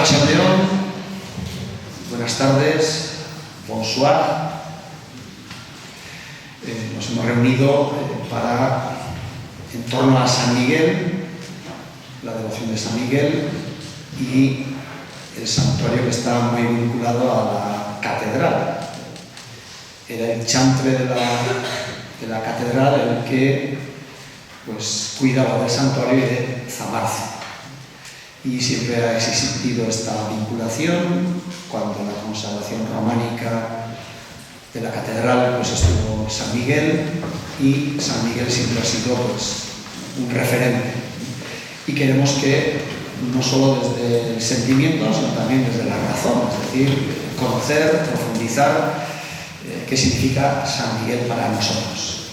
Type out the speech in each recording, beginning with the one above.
Arratsaldeon, buenas tardes, bonsoir. Nos hemos reunido en torno a San Miguel, la devoción de San Miguel y el santuario que está muy vinculado a la catedral. Era el chantre de la catedral el que cuidaba del santuario y de Zamarza. Y siempre ha existido esta vinculación. Cuando la consagración románica de la catedral estuvo San Miguel, y San Miguel siempre ha sido un referente. Y queremos que no solo desde el sentimiento, sino también desde la razón, es decir, conocer, profundizar qué significa San Miguel para nosotros.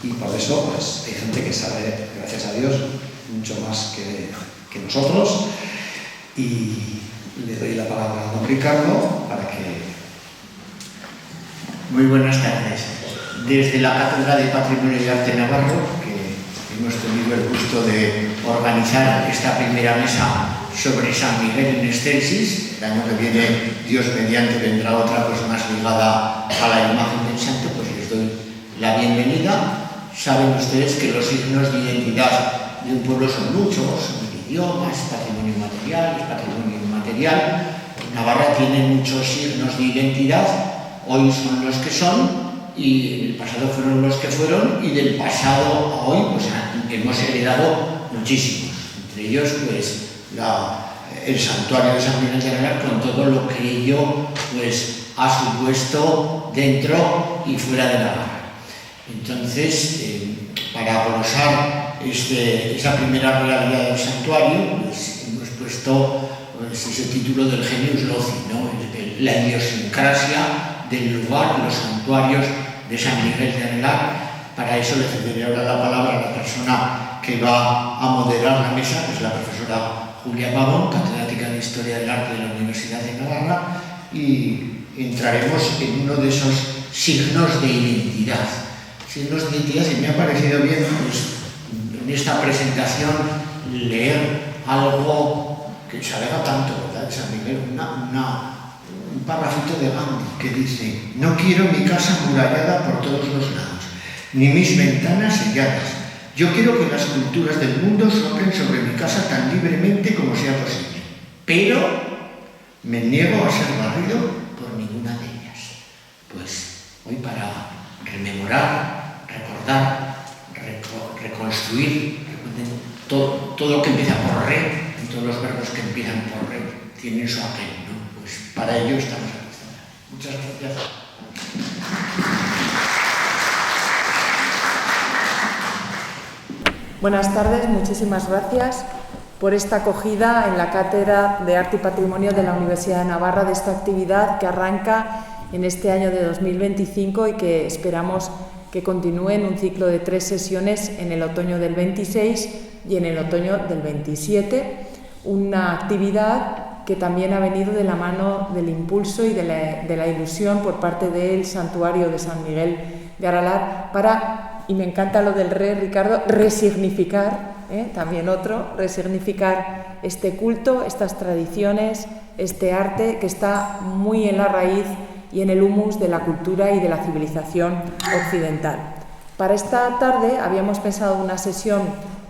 Y por eso hay gente que sabe, gracias a Dios, mucho más que nosotros. Y le doy la palabra a don Ricardo para que... Muy buenas tardes. Desde la Cátedra de Patrimonio y Arte Navarro, que hemos tenido el gusto de organizar esta primera mesa sobre San Miguel in excelsis. El año que viene, Dios mediante, vendrá otra más ligada a la imagen del santo, les doy la bienvenida. Saben ustedes que los signos de identidad de un pueblo son muchos, son el idioma, es patrimonio material, es patrimonio inmaterial. Navarra tiene muchos signos de identidad, hoy son los que son, y en el pasado fueron los que fueron, y del pasado a hoy hemos heredado muchísimos. Entre ellos, el santuario de San Miguel de Aralar, con todo lo que ello ha supuesto dentro y fuera de Navarra. Entonces, para glosar esa primera realidad del santuario, hemos puesto ese título del Genius Loci, ¿no? La idiosincrasia del lugar, los santuarios de San Miguel de Aralar. Para eso le cederé ahora la palabra a la persona que va a moderar la mesa, que es la profesora Julia Pavón, catedrática de Historia del Arte de la Universidad de Navarra, y entraremos en uno de esos signos de identidad. Signos de identidad, y me ha parecido bien en esta presentación leer algo que se alega tanto, ¿verdad?, de San Miguel, un parrafito de Gandhi que dice: no quiero mi casa amurallada por todos los lados, ni mis ventanas selladas. Yo quiero que las culturas del mundo soplen sobre mi casa tan libremente como sea posible, pero me niego a ser barrido por ninguna de ellas. Hoy, para rememorar, recordar, reconstruir todo lo que empieza por re, y todos los verbos que empiezan por re tienen su aquel, ¿no? Para ello estamos aquí. Muchas gracias. Buenas tardes, muchísimas gracias por esta acogida en la Cátedra de Arte y Patrimonio de la Universidad de Navarra de esta actividad que arranca en este año de 2025 y que esperamos que continúe en un ciclo de 3 sesiones en el otoño del 26 y en el otoño del 27. Una actividad que también ha venido de la mano del impulso y de la ilusión por parte del Santuario de San Miguel de Aralar para, y me encanta lo del Ricardo, resignificar, también resignificar este culto, estas tradiciones, este arte que está muy en la raíz y en el humus de la cultura y de la civilización occidental. Para esta tarde habíamos pensado una sesión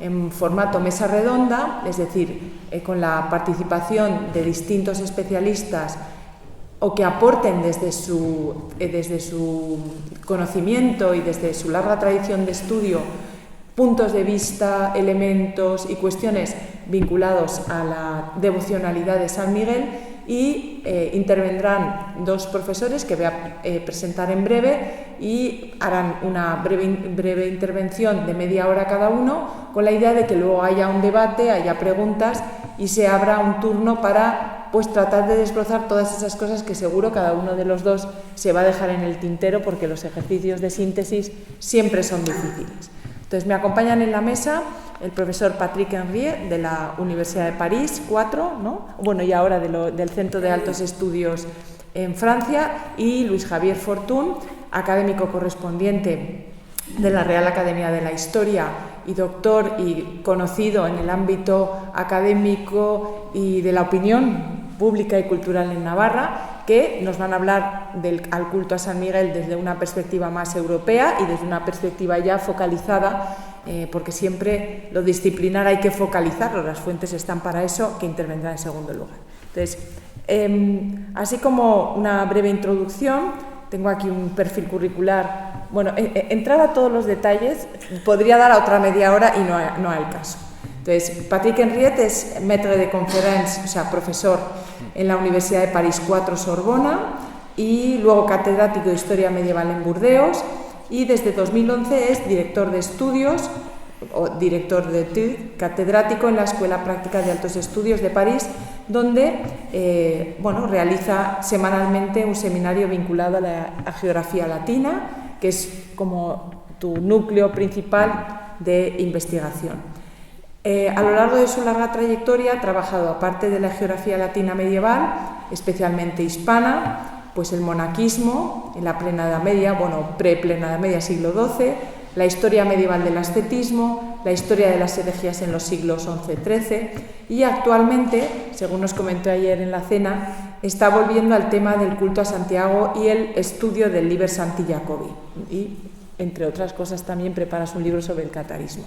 en formato mesa redonda, es decir, con la participación de distintos especialistas o que aporten desde su conocimiento y desde su larga tradición de estudio puntos de vista, elementos y cuestiones vinculados a la devocionalidad de San Miguel, y intervendrán 2 profesores que voy a presentar en breve y harán una breve intervención de media hora cada uno, con la idea de que luego haya un debate, haya preguntas y se abra un turno para tratar de desbrozar todas esas cosas que seguro cada uno de los 2 se va a dejar en el tintero, porque los ejercicios de síntesis siempre son difíciles. Entonces me acompañan en la mesa el profesor Patrick Henriet de la Universidad de París 4, ¿no? Y ahora del Centro de Altos Estudios en Francia, y Luis Javier Fortún, académico correspondiente de la Real Academia de la Historia y doctor y conocido en el ámbito académico y de la opinión pública y cultural en Navarra, que nos van a hablar al culto a San Miguel desde una perspectiva más europea y desde una perspectiva ya focalizada, porque siempre lo disciplinar hay que focalizarlo, las fuentes están para eso, que intervendrá en segundo lugar. Entonces, así como una breve introducción, tengo aquí un perfil curricular. Bueno, entrar a todos los detalles podría dar a otra media hora y no al caso. Entonces, Patrick Henriet es maître de conférence, o sea, profesor en la Universidad de París 4 Sorbona y luego catedrático de Historia Medieval en Burdeos, y desde 2011 es director de estudios o director de études, catedrático en la Escuela Práctica de Altos Estudios de París, donde realiza semanalmente un seminario vinculado a la geografía latina, que es como tu núcleo principal de investigación. A lo largo de su larga trayectoria ha trabajado, aparte de la geografía latina medieval, especialmente hispana, pues el monaquismo en la plena Edad Media, pre-plena Edad Media, siglo XII, la historia medieval del ascetismo, la historia de las herejías en los siglos XI-XIII, y actualmente, según nos comentó ayer en la cena, está volviendo al tema del culto a Santiago y el estudio del Liber Sancti Jacobi, y entre otras cosas también preparas un libro sobre el catarismo.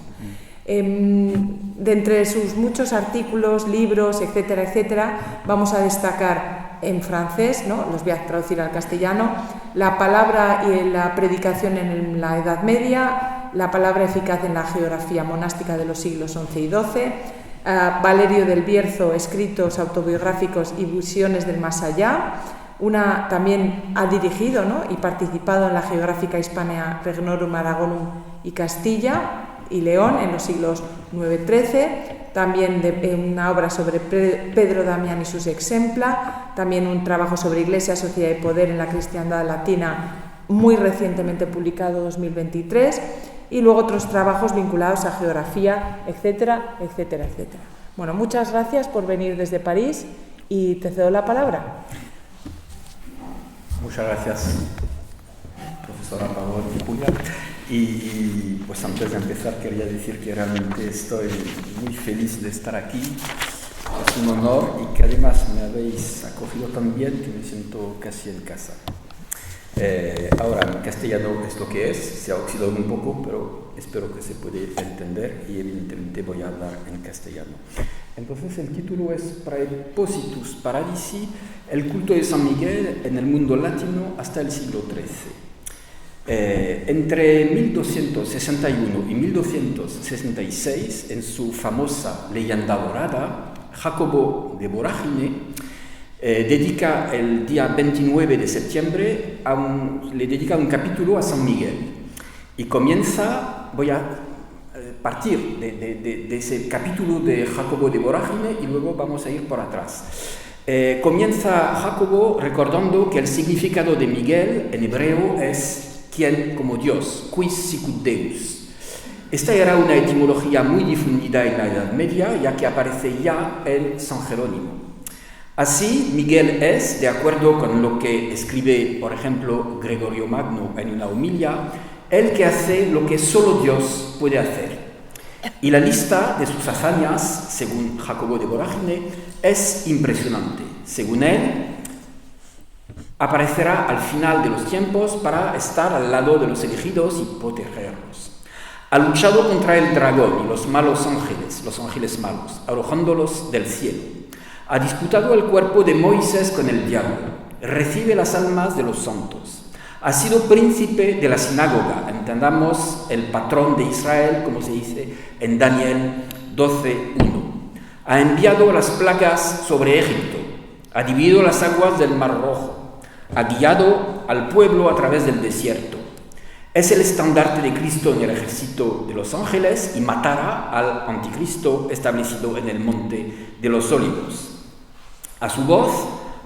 De entre sus muchos artículos, libros, etcétera, etcétera, vamos a destacar en francés, ¿no? Los voy a traducir al castellano, la palabra y la predicación en la Edad Media, la palabra eficaz en la geografía monástica de los siglos XI y XII, Valerio del Bierzo, escritos autobiográficos y visiones del más allá. También ha dirigido, ¿no?, y participado en la Geográfica Hispania Regnorum Aragonum y Castilla y León en los siglos IX-XIII, también una obra sobre Pedro Damián y sus exempla, también un trabajo sobre Iglesia, Sociedad y Poder en la Cristiandad Latina, muy recientemente publicado, 2023, y luego otros trabajos vinculados a geografía, etcétera, etcétera, etcétera. Bueno, muchas gracias por venir desde París y te cedo la palabra. Muchas gracias, profesora Pavón y Julia. Y pues antes de empezar quería decir que realmente estoy muy feliz de estar aquí. Es un honor y que además me habéis acogido tan bien que me siento casi en casa. Ahora mi castellano es lo que es, se ha oxidado un poco, pero espero que se puede entender y evidentemente voy a hablar en castellano. Entonces el título es Praepositus Paradisi, el culto de San Miguel en el mundo latino hasta el siglo XIII. Entre 1261 y 1266, en su famosa Leyenda Dorada, Jacobo de Voragine dedica el día 29 de septiembre, le dedica un capítulo a San Miguel. Y comienza, voy a partir de ese capítulo de Jacobo de Voragine y luego vamos a ir por atrás. Comienza Jacobo recordando que el significado de Miguel en hebreo es quien como Dios, quis sicut Deus. Esta era una etimología muy difundida en la Edad Media, ya que aparece ya en San Jerónimo. Así, Miguel es, de acuerdo con lo que escribe, por ejemplo, Gregorio Magno en una homilia, el que hace lo que solo Dios puede hacer. Y la lista de sus hazañas, según Jacobo de Voragine, es impresionante. Según él, aparecerá al final de los tiempos para estar al lado de los elegidos y protegerlos. Ha luchado contra el dragón y los malos ángeles, los ángeles malos, arrojándolos del cielo. Ha disputado el cuerpo de Moisés con el diablo. Recibe las almas de los santos. Ha sido príncipe de la sinagoga, entendamos el patrón de Israel, como se dice en Daniel 12:1. Ha enviado las plagas sobre Egipto. Ha dividido las aguas del Mar Rojo. Ha guiado al pueblo a través del desierto. Es el estandarte de Cristo en el ejército de los ángeles y matará al anticristo establecido en el monte de los olivos. A su voz,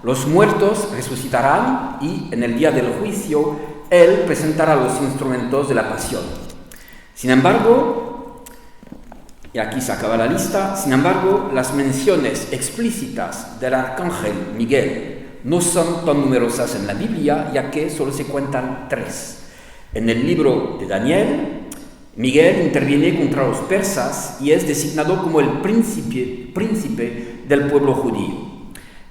los muertos resucitarán y en el día del juicio, Él presentará los instrumentos de la pasión. Sin embargo, y aquí se acaba la lista, sin embargo, las menciones explícitas del arcángel Miguel no son tan numerosas en la Biblia, ya que solo se cuentan 3. En el libro de Daniel, Miguel interviene contra los persas y es designado como el príncipe del pueblo judío.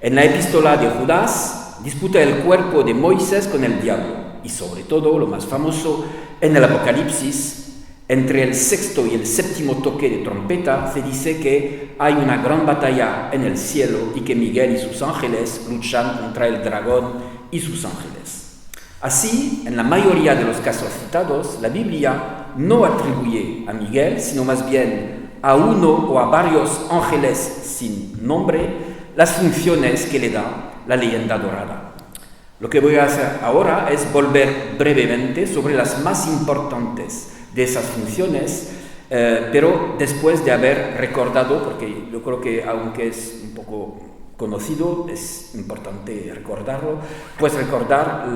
En la epístola de Judas disputa el cuerpo de Moisés con el diablo y sobre todo, lo más famoso, en el Apocalipsis, entre el sexto y el séptimo toque de trompeta se dice que hay una gran batalla en el cielo y que Miguel y sus ángeles luchan contra el dragón y sus ángeles. Así, en la mayoría de los casos citados, la Biblia no atribuye a Miguel, sino más bien a uno o a varios ángeles sin nombre, las funciones que le da la leyenda dorada. Lo que voy a hacer ahora es volver brevemente sobre las más importantes de esas funciones, pero después de haber recordado, porque yo creo que aunque es un poco conocido, es importante recordarlo, pues recordar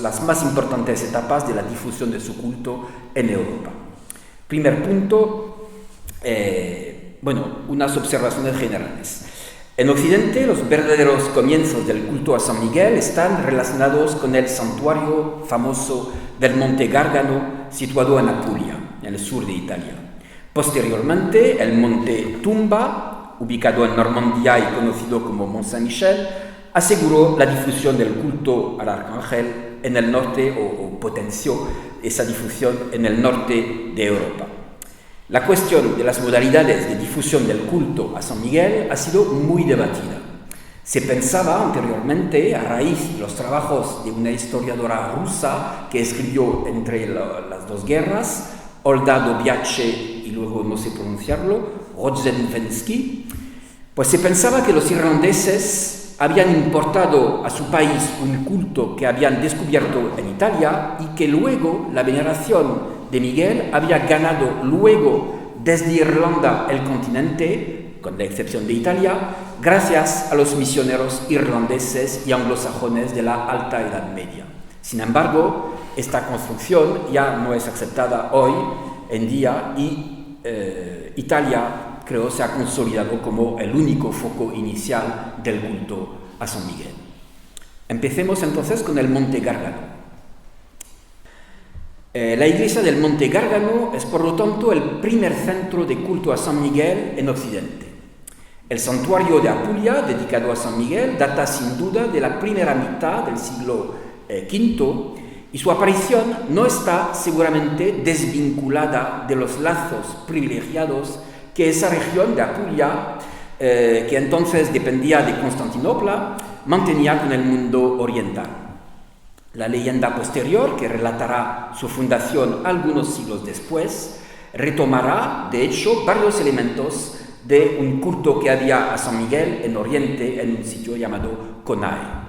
las más importantes etapas de la difusión de su culto en Europa. Primer punto, unas observaciones generales. En Occidente, los verdaderos comienzos del culto a San Miguel están relacionados con el santuario famoso del Monte Gargano, situado en Apulia, en el sur de Italia. Posteriormente, el Monte Tumba, ubicado en Normandía y conocido como Mont Saint-Michel, aseguró la difusión del culto al arcángel en el norte o potenció esa difusión en el norte de Europa. La cuestión de las modalidades de difusión del culto a San Miguel ha sido muy debatida. Se pensaba anteriormente, a raíz de los trabajos de una historiadora rusa que escribió entre las dos guerras, Olga Dobiache y luego no sé pronunciarlo, Rodzenvensky, pues se pensaba que los irlandeses habían importado a su país un culto que habían descubierto en Italia y que luego la veneración de Miguel había ganado luego desde Irlanda el continente, con la excepción de Italia, gracias a los misioneros irlandeses y anglosajones de la Alta Edad Media. Sin embargo, esta construcción ya no es aceptada hoy en día y Italia, creo, se ha consolidado como el único foco inicial del culto a San Miguel. Empecemos entonces con el Monte Gargano. La iglesia del Monte Gargano es por lo tanto el primer centro de culto a San Miguel en Occidente. El santuario de Apulia, dedicado a San Miguel, data sin duda de la primera mitad del siglo V y su aparición no está seguramente desvinculada de los lazos privilegiados que esa región de Apulia, que entonces dependía de Constantinopla, mantenía con el mundo oriental. La leyenda posterior, que relatará su fundación algunos siglos después, retomará, de hecho, varios elementos de un culto que había a San Miguel en Oriente, en un sitio llamado Conae.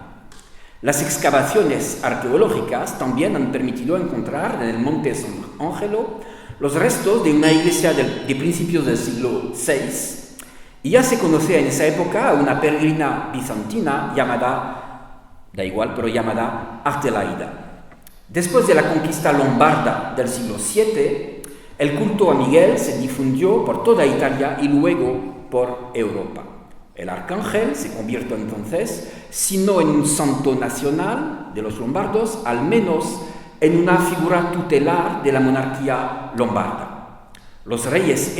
Las excavaciones arqueológicas también han permitido encontrar en el Monte San Angelo los restos de una iglesia de principios del siglo VI, y ya se conocía en esa época a una peregrina bizantina llamada Artelaida. Después de la conquista lombarda del siglo VII, el culto a Miguel se difundió por toda Italia y luego por Europa. El arcángel se convirtió entonces, si no en un santo nacional de los lombardos, al menos en una figura tutelar de la monarquía lombarda. Los reyes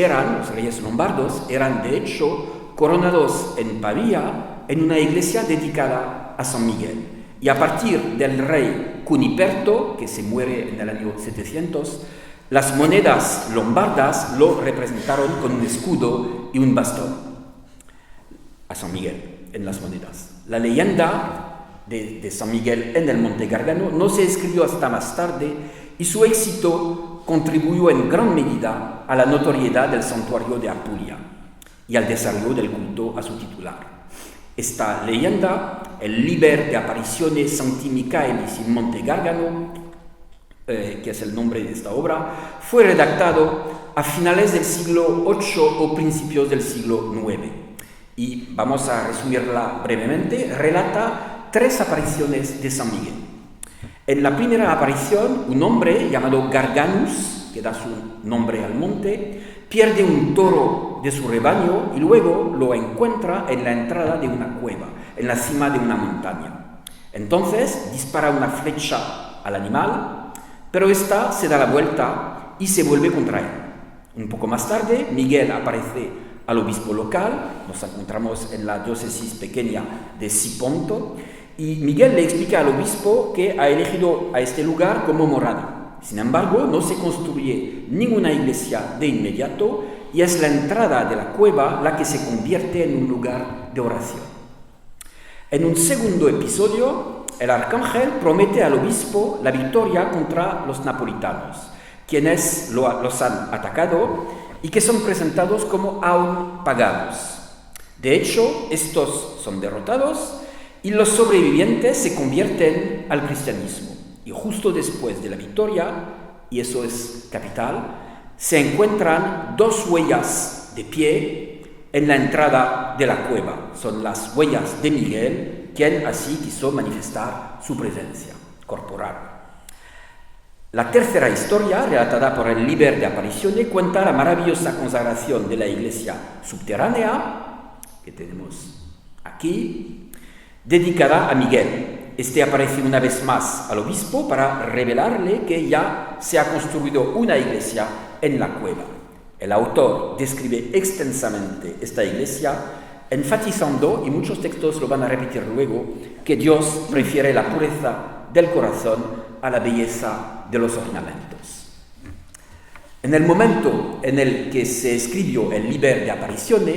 lombardos eran de hecho coronados en Pavía en una iglesia dedicada a San Miguel. Y a partir del rey Cuniperto, que se muere en el año 700, las monedas lombardas lo representaron con un escudo y un bastón a San Miguel en las monedas. La leyenda de San Miguel en el Monte Gargano no se escribió hasta más tarde y su éxito contribuyó en gran medida a la notoriedad del santuario de Apulia y al desarrollo del culto a su titular. Esta leyenda, el Liber de apariciones Sancti Michaelis in Monte Gargano, que es el nombre de esta obra, fue redactado a finales del siglo VIII o principios del siglo IX. Y vamos a resumirla brevemente. Relata 3 apariciones de San Miguel. En la primera aparición, un hombre llamado Garganus, que da su nombre al monte, pierde un toro de su rebaño y luego lo encuentra en la entrada de una cueva, en la cima de una montaña. Entonces dispara una flecha al animal, pero ésta se da la vuelta y se vuelve contra él. Un poco más tarde, Miguel aparece al obispo local, nos encontramos en la diócesis pequeña de Siponto, y Miguel le explica al obispo que ha elegido a este lugar como morada. Sin embargo, no se construye ninguna iglesia de inmediato y es la entrada de la cueva la que se convierte en un lugar de oración. En un segundo episodio, el arcángel promete al obispo la victoria contra los napolitanos, quienes los han atacado y que son presentados como aún paganos. De hecho, estos son derrotados y los sobrevivientes se convierten al cristianismo. Y justo después de la victoria, y eso es capital, se encuentran dos huellas de pie en la entrada de la cueva. Son las huellas de Miguel, quien así quiso manifestar su presencia corporal. La tercera historia, relatada por el Liber de Apariciones, cuenta la maravillosa consagración de la iglesia subterránea, que tenemos aquí, dedicada a Miguel. Este aparece una vez más al obispo para revelarle que ya se ha construido una iglesia en la cueva. El autor describe extensamente esta iglesia, enfatizando, y muchos textos lo van a repetir luego, que Dios prefiere la pureza del corazón a la belleza de los ornamentos. En el momento en el que se escribió el Liber de Apariciones,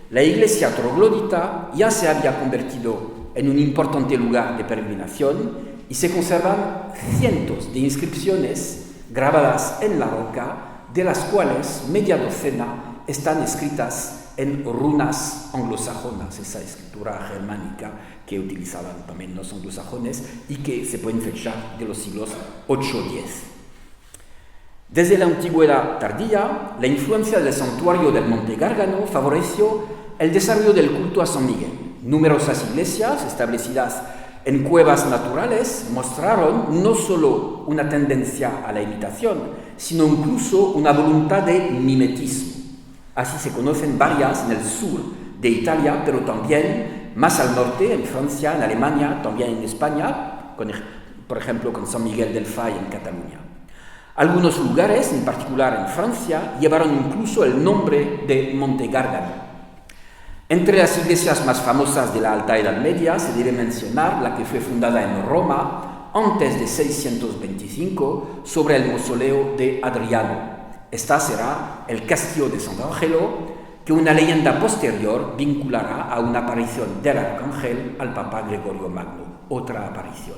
la iglesia troglodita ya se había convertido en un importante lugar de peregrinación y se conservan cientos de inscripciones grabadas en la roca, de las cuales media docena están escritas en runas anglosajonas, esa escritura germánica que utilizaban también los anglosajones y que se pueden fechar de los siglos 8-10. Desde la antigüedad tardía, la influencia del santuario del Monte Gárgano favoreció el desarrollo del culto a San Miguel. Numerosas iglesias establecidas en cuevas naturales mostraron no solo una tendencia a la imitación, sino incluso una voluntad de mimetismo. Así se conocen varias en el sur de Italia, pero también más al norte, en Francia, en Alemania, también en España, por ejemplo con San Miguel del Fay en Cataluña. Algunos lugares, en particular en Francia, llevaron incluso el nombre de Monte Gárgano. Entre las iglesias más famosas de la Alta Edad Media se debe mencionar la que fue fundada en Roma antes de 625 sobre el mausoleo de Adriano. Esta será el castillo de Sant'Angelo, que una leyenda posterior vinculará a una aparición del arcángel al Papa Gregorio Magno, otra aparición.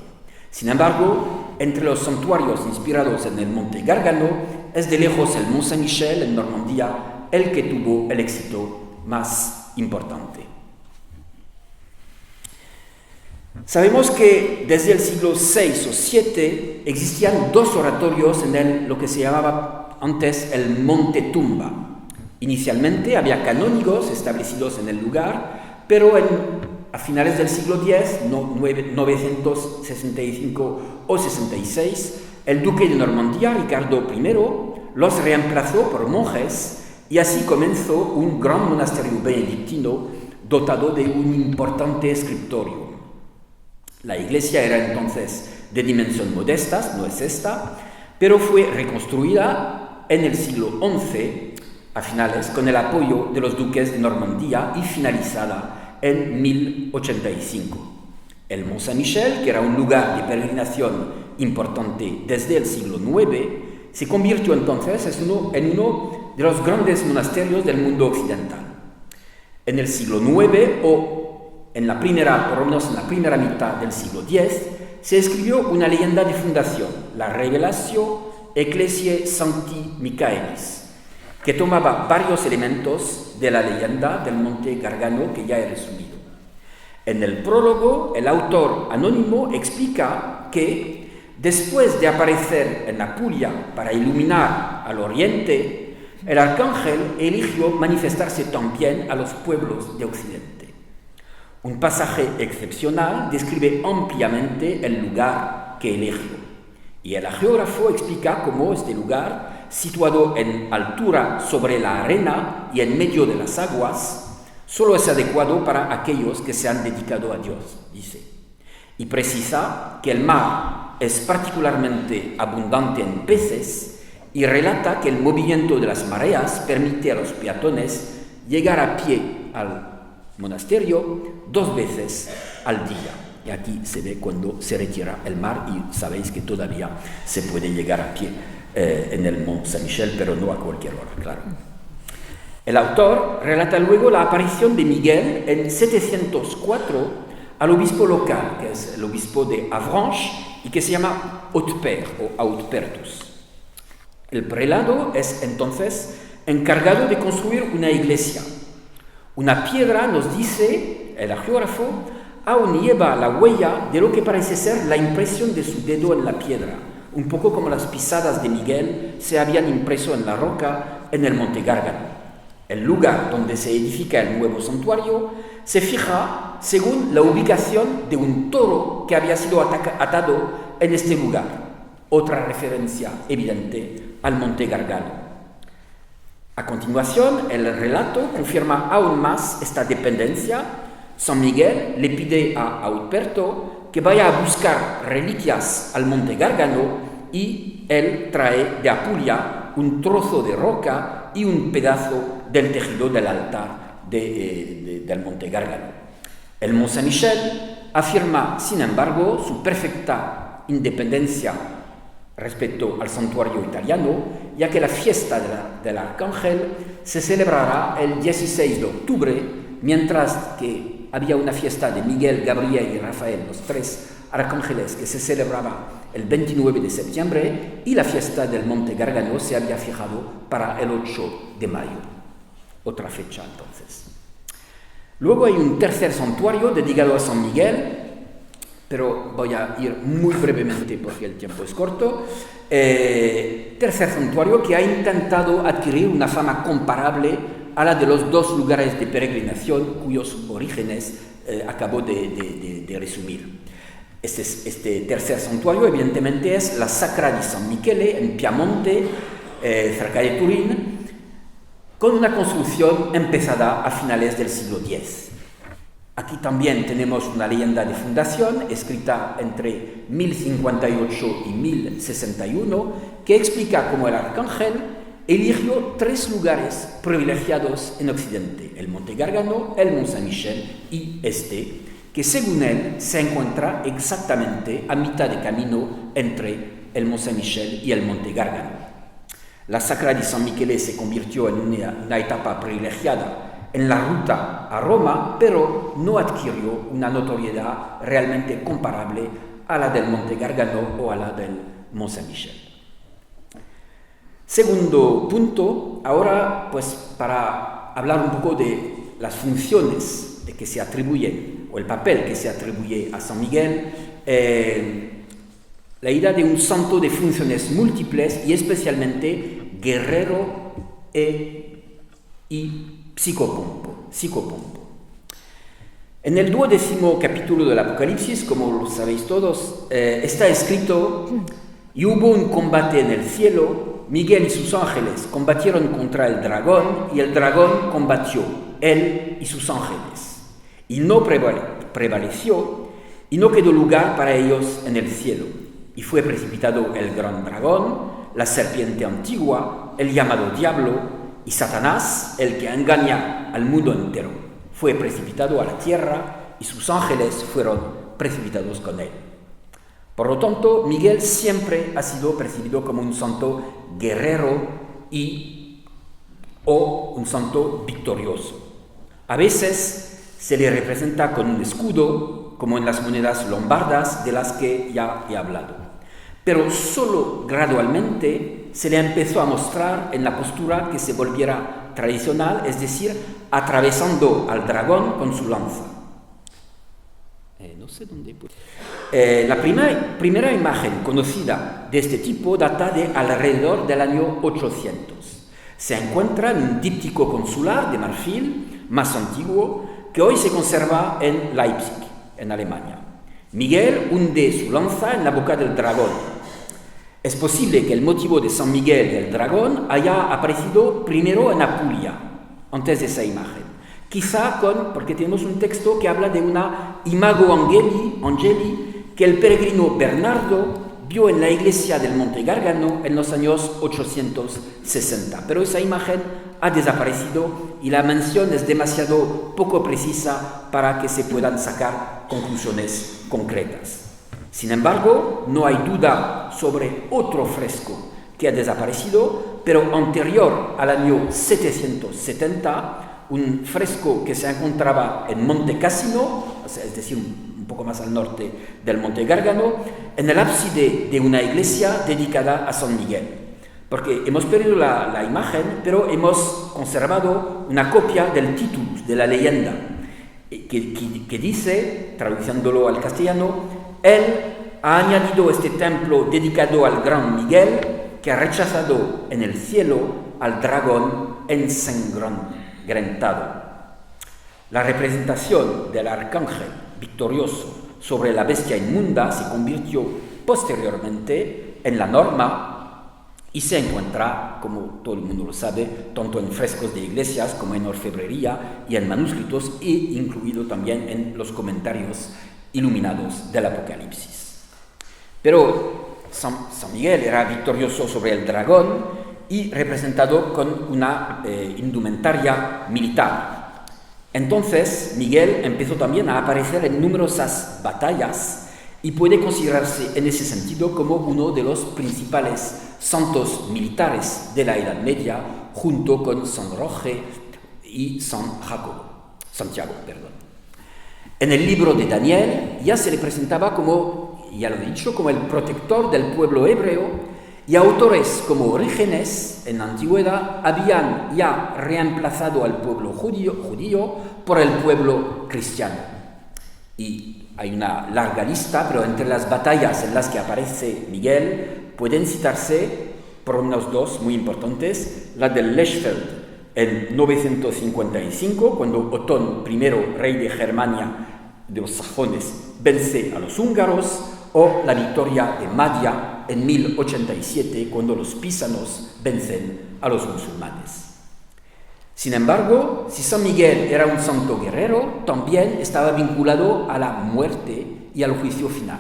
Sin embargo, entre los santuarios inspirados en el Monte Gárgano, es de lejos el Mont Saint-Michel en Normandía el que tuvo el éxito más importante. Sabemos que desde el siglo VI o VII existían dos oratorios en lo que se llamaba antes el Monte Tumba. Inicialmente había canónigos establecidos en el lugar, pero a finales del siglo X, 965 o 66, el duque de Normandía, Ricardo I, los reemplazó por monjes y así comenzó un gran monasterio benedictino dotado de un importante escritorio. La iglesia era entonces de dimensión modestas, no es esta, pero fue reconstruida en el siglo XI, a finales, con el apoyo de los duques de Normandía y finalizada en 1085. El Mont Saint-Michel, que era un lugar de peregrinación importante desde el siglo IX, se convirtió entonces en uno de los grandes monasterios del mundo occidental. En el siglo IX o por lo menos en la primera mitad del siglo X, se escribió una leyenda de fundación, la Revelatio Ecclesiae Sancti Michaelis, que tomaba varios elementos de la leyenda del Monte Gárgano que ya he resumido. En el prólogo, el autor anónimo explica que después de aparecer en Apulia para iluminar al oriente, el arcángel eligió manifestarse también a los pueblos de Occidente. Un pasaje excepcional describe ampliamente el lugar que eligió. Y el geógrafo explica cómo este lugar, situado en altura sobre la arena y en medio de las aguas, solo es adecuado para aquellos que se han dedicado a Dios, dice. Y precisa que el mar es particularmente abundante en peces y relata que el movimiento de las mareas permite a los peatones llegar a pie al monasterio 2 veces al día. Y aquí se ve cuando se retira el mar y sabéis que todavía se puede llegar a pie en el Mont Saint-Michel, pero no a cualquier hora, claro. El autor relata luego la aparición de Miguel en 704 al obispo local, que es el obispo de Avranches y que se llama Hautpère o Hautpertus. El prelado es entonces encargado de construir una iglesia. Una piedra, nos dice el geógrafo, aún lleva la huella de lo que parece ser la impresión de su dedo en la piedra, un poco como las pisadas de Miguel se habían impreso en la roca en el Monte Gárgano. El lugar donde se edifica el nuevo santuario se fija según la ubicación de un toro que había sido atado en este lugar, otra referencia evidente al Monte Gargano. A continuación, el relato confirma aún más esta dependencia. San Miguel le pide a Hautperto que vaya a buscar reliquias al Monte Gargano y él trae de Apulia un trozo de roca y un pedazo del tejido del altar del Monte Gargano. El Mont Saint-Michel afirma, sin embargo, su perfecta independencia respecto al santuario italiano, ya que la fiesta del Arcángel se celebrará el 16 de octubre, mientras que había una fiesta de Miguel, Gabriel y Rafael, los 3 arcángeles, que se celebraba el 29 de septiembre, y la fiesta del Monte Gargano se había fijado para el 8 de mayo. Otra fecha, entonces. Luego hay un tercer santuario dedicado a San Miguel, pero voy a ir muy brevemente porque el tiempo es corto. Tercer santuario que ha intentado adquirir una fama comparable a la de los 2 lugares de peregrinación cuyos orígenes acabo de resumir. Este tercer santuario, evidentemente, es la Sacra di San Michele en Piamonte, cerca de Turín, con una construcción empezada a finales del siglo X. Aquí también tenemos una leyenda de fundación escrita entre 1058 y 1061 que explica cómo el arcángel eligió 3 lugares privilegiados en Occidente: el Monte Gargano, el Mont Saint-Michel y que según él se encuentra exactamente a mitad de camino entre el Mont Saint-Michel y el Monte Gargano. La Sacra di San Michele se convirtió en una etapa privilegiada en la ruta a Roma, pero no adquirió una notoriedad realmente comparable a la del Monte Gargano o a la del Mont Saint-Michel. Segundo punto, ahora pues para hablar un poco de las funciones que se atribuyen, o el papel que se atribuye a San Miguel, la idea de un santo de funciones múltiples y especialmente guerrero y psicopompo. En el 12º capítulo del Apocalipsis, como lo sabéis todos, está escrito: y hubo un combate en el cielo, Miguel y sus ángeles combatieron contra el dragón y el dragón combatió, él y sus ángeles, y no prevaleció y no quedó lugar para ellos en el cielo, y fue precipitado el gran dragón, la serpiente antigua, el llamado diablo, y Satanás, el que engaña al mundo entero, fue precipitado a la tierra y sus ángeles fueron precipitados con él. Por lo tanto, Miguel siempre ha sido percibido como un santo guerrero o un santo victorioso. A veces se le representa con un escudo, como en las monedas lombardas de las que ya he hablado. Pero solo gradualmente se le empezó a mostrar en la postura que se volviera tradicional, es decir, atravesando al dragón con su lanza. No sé dónde. La primera imagen conocida de este tipo data de alrededor del año 800. Se encuentra en un díptico consular de marfil más antiguo que hoy se conserva en Leipzig, en Alemania. Miguel hunde su lanza en la boca del dragón. Es posible que el motivo de San Miguel y el dragón haya aparecido primero en Apulia, antes de esa imagen. Quizá porque tenemos un texto que habla de una imago angeli que el peregrino Bernardo vio en la iglesia del Monte Gargano en los años 860, pero esa imagen ha desaparecido y la mención es demasiado poco precisa para que se puedan sacar conclusiones concretas. Sin embargo, no hay duda sobre otro fresco que ha desaparecido, pero anterior al año 770, un fresco que se encontraba en Monte Cassino, es decir, un poco más al norte del Monte Gargano, en el ábside de una iglesia dedicada a San Miguel. Porque hemos perdido la imagen, pero hemos conservado una copia del título de la leyenda, que dice, traduciéndolo al castellano, él ha añadido este templo dedicado al gran Miguel, que ha rechazado en el cielo al dragón ensangrentado. La representación del arcángel victorioso sobre la bestia inmunda se convirtió posteriormente en la norma y se encuentra, como todo el mundo lo sabe, tanto en frescos de iglesias como en orfebrería y en manuscritos, e incluido también en los comentarios iluminados del Apocalipsis. Pero San Miguel era victorioso sobre el dragón y representado con una indumentaria militar. Entonces Miguel empezó también a aparecer en numerosas batallas y puede considerarse en ese sentido como uno de los principales santos militares de la Edad Media, junto con San Roque y Santiago. En el libro de Daniel ya se le presentaba como, ya lo he dicho, como el protector del pueblo hebreo, y autores como Orígenes en la antigüedad habían ya reemplazado al pueblo judío por el pueblo cristiano. Y hay una larga lista, pero entre las batallas en las que aparece Miguel pueden citarse por lo menos dos muy importantes: la de Lechfeld en 955, cuando Otón I, rey de Germania, de los sajones, vence a los húngaros, o la victoria de Madia en 1087, cuando los pisanos vencen a los musulmanes. Sin embargo, si San Miguel era un santo guerrero, también estaba vinculado a la muerte y al juicio final.